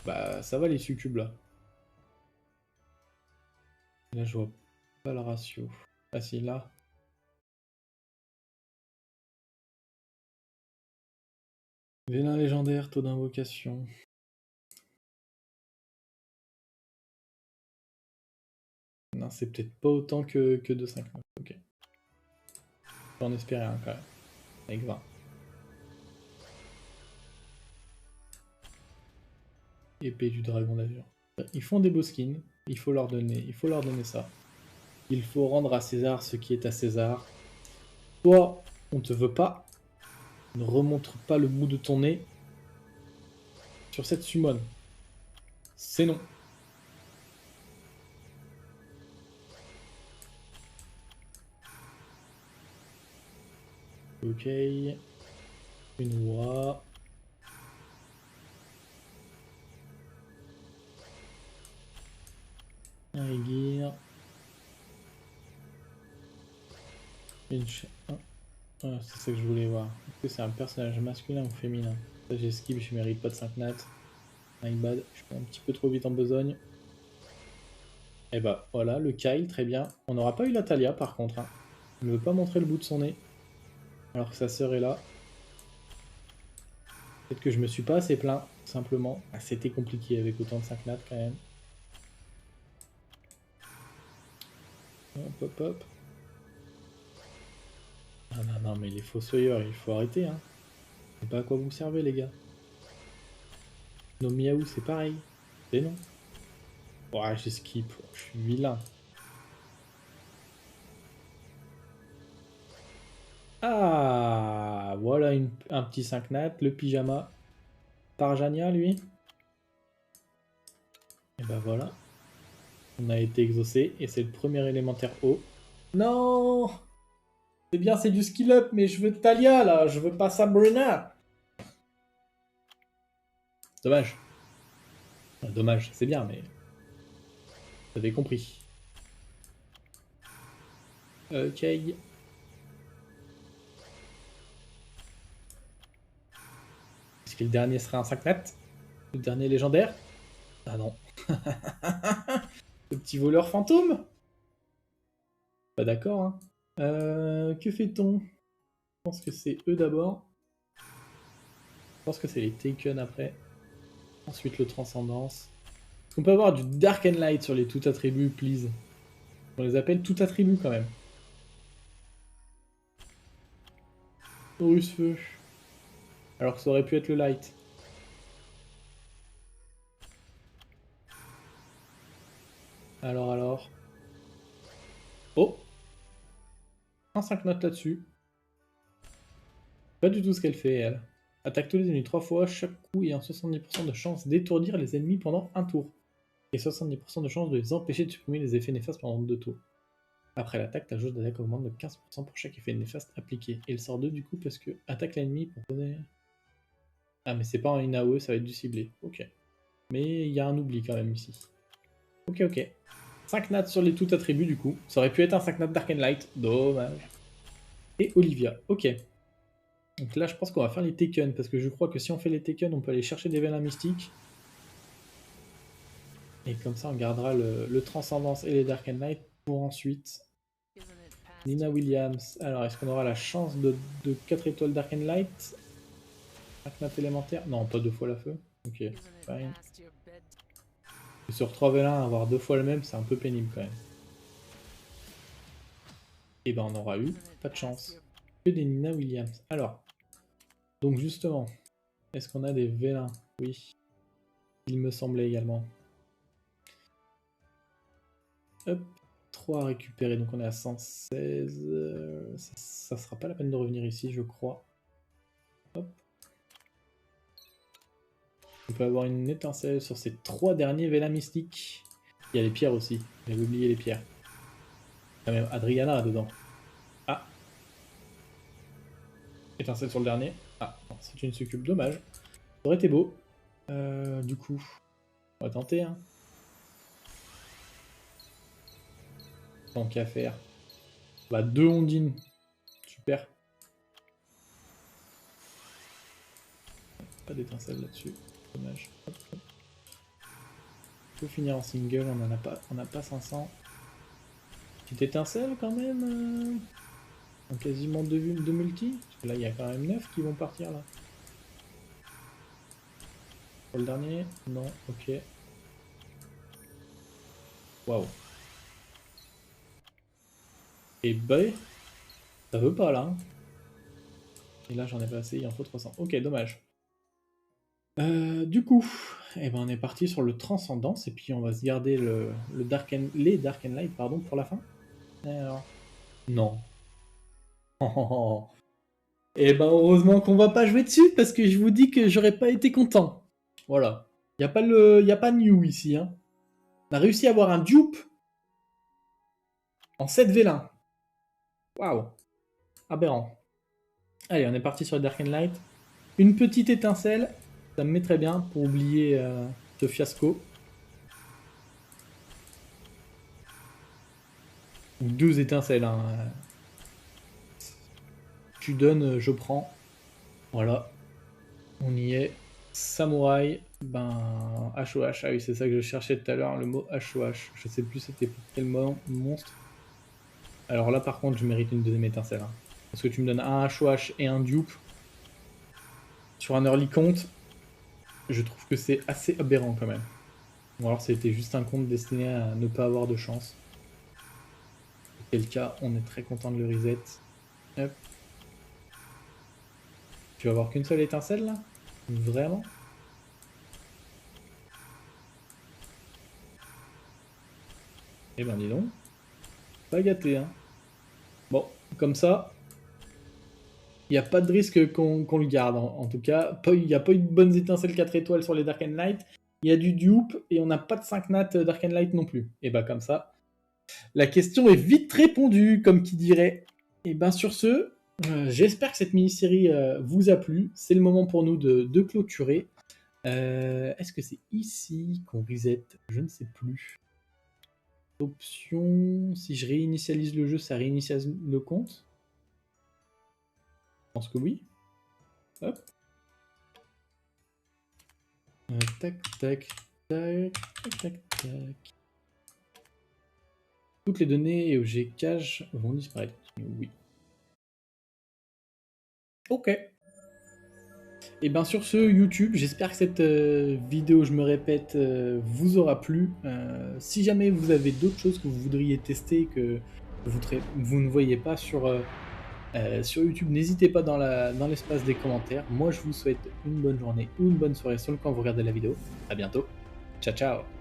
Bah ça va les succubes là. Là je vois pas le ratio. Ah si, là. Vélin légendaire, taux d'invocation. Non, c'est peut-être pas autant que 2-5. Ok. J'en espérais un quand même. Avec 20. Épée du dragon d'azur. Ils font des beaux skins. Il faut leur donner ça. Il faut rendre à César ce qui est à César. Toi, on te veut pas. Ne remontre pas le bout de ton nez sur cette summon. C'est non. Ok. Une oie. Un Aegir. Une c'est ça que je voulais voir. Est-ce que c'est un personnage masculin ou féminin? Ça j'ai skip, je mérite pas de 5 nats. My bad, je suis un petit peu trop vite en besogne. Et bah voilà, le Kyle, très bien. On n'aura pas eu la Talia par contre. Hein. Il ne veut pas montrer le bout de son nez. Alors que sa sœur est là. Peut-être que je me suis pas assez plaint, simplement. Ah, c'était compliqué avec autant de 5 nats quand même. Hop hop hop. Ah non, non, mais les fossoyeurs, il faut arrêter. Hein. Je sais pas à quoi vous servez, les gars. Nos miaou, c'est pareil. C'est non. Ouais, j'ai skip. Je suis vilain. Ah, voilà un petit 5 nat. Le pyjama. Par Jania, lui. Et bah voilà. On a été exaucé. Et c'est le premier élémentaire haut. Non! C'est bien, c'est du skill up, mais je veux Talia, là. Je veux pas Sabrina. Dommage. Dommage, c'est bien, mais... Vous avez compris. Ok. Est-ce que le dernier serait un 5 nat? Le dernier légendaire? Ah non. Le petit voleur fantôme? Pas d'accord, hein. Que fait-on? Je pense que c'est eux d'abord. Je pense que c'est les Taken après. Ensuite le Transcendance. On peut avoir du Dark and Light sur les tout attributs, please. On les appelle tout attributs quand même. Horus Feu. Alors que ça aurait pu être le Light. Alors. Oh! Un 5 notes là-dessus. Pas du tout ce qu'elle fait, elle. Attaque tous les ennemis 3 fois, chaque coup ayant 70% de chance d'étourdir les ennemis pendant un tour. Et 70% de chance de les empêcher de supprimer les effets néfastes pendant 2 tours. Après l'attaque, ta jauge d'attaque augmente de 15% pour chaque effet néfaste appliqué. Et elle sort 2 du coup parce que attaque l'ennemi pour donner... Ah mais c'est pas en une AOE, ça va être du ciblé. Ok. Mais il y a un oubli quand même ici. Ok. 5 nats sur les tout attributs du coup. Ça aurait pu être un 5 nats Dark and Light. Dommage. Et Olivia. Ok. Donc là, je pense qu'on va faire les Taken, parce que je crois que si on fait les Taken, on peut aller chercher des vélins mystiques. Et comme ça, on gardera le Transcendance et les Dark Knight pour ensuite. Nina Williams. Alors, est-ce qu'on aura la chance de 4 étoiles Dark Light? Dark élémentaire? Non, pas 2 fois la feu. Ok, fine. Et sur 3 vélins, avoir 2 fois le même, c'est un peu pénible quand même. Et ben, on aura eu pas de chance. Que des Nina Williams. Alors, donc justement, est-ce qu'on a des vélins? Oui, il me semblait également. Hop, 3 à récupérer, donc on est à 116. Ça sera pas la peine de revenir ici, je crois. Hop. On peut avoir une étincelle sur ces 3 derniers vélins mystiques. Il y a les pierres aussi, j'avais oublié les pierres. Il y a même Adriana dedans. Ah. Étincelle sur le dernier. Ah, c'est une succube, dommage. Ça aurait été beau. Du coup, on va tenter. Hein. Tant qu'à faire. Bah, 2 ondines. Super. Pas d'étincelle là-dessus. Dommage. Hop, hop. Faut finir en single, on n'a pas 500. Petite étincelle quand même. Quasiment 2 multi. Parce que là, il y a quand même 9 qui vont partir là. Pour le dernier? Non, ok. Waouh. Et ben, ça veut pas là. Hein. Et là, j'en ai pas assez, il en faut 300. Ok, dommage. Du coup, eh ben, on est parti sur le Transcendance, et puis on va se garder les Dark Light pardon, pour la fin. Alors, non. Et ben heureusement qu'on va pas jouer dessus, parce que je vous dis que j'aurais pas été content. Voilà. Y a pas New ici. Hein. On a réussi à avoir un dupe en 7 vélins. Waouh. Aberrant. Allez, on est parti sur le Dark Light. Une petite étincelle, ça me met très bien pour oublier ce fiasco. Ou 2 étincelles. Hein. Tu donnes, je prends. Voilà. On y est. Samouraï. Ben, HOH. Ah oui, c'est ça que je cherchais tout à l'heure, le mot HOH. Je sais plus c'était pour quel monstre. Alors là, par contre, je mérite une deuxième étincelle. Hein. Parce que tu me donnes un HOH et un dupe sur un early compte. Je trouve que c'est assez aberrant quand même. Ou alors c'était juste un compte destiné à ne pas avoir de chance. Dans quel cas, on est très content de le reset. Hop. Tu vas avoir qu'une seule étincelle là? Vraiment? Eh ben dis donc. Pas gâté hein. Bon, comme ça, il n'y a pas de risque qu'on le garde en tout cas. Il n'y a pas eu de bonnes étincelles 4 étoiles sur les Dark Light. Il y a du dupe et on n'a pas de 5 nat Dark Light non plus. Et bah comme ça, la question est vite répondue, comme qui dirait. Et ben sur ce, j'espère que cette mini-série vous a plu. C'est le moment pour nous de clôturer. Est-ce que c'est ici qu'on reset? Je ne sais plus. Option, si je réinitialise le jeu, ça réinitialise le compte? Je pense que oui. Hop. Tac, tac, tac, tac, tac, tac. Toutes les données et objets cache vont disparaître. Oui. Ok. Et bien sur ce YouTube, j'espère que cette vidéo, je me répète, vous aura plu. Si jamais vous avez d'autres choses que vous voudriez tester, que vous ne voyez pas sur YouTube, n'hésitez pas dans l'espace des commentaires. Moi je vous souhaite une bonne journée ou une bonne soirée selon quand vous regardez la vidéo. A bientôt. Ciao ciao.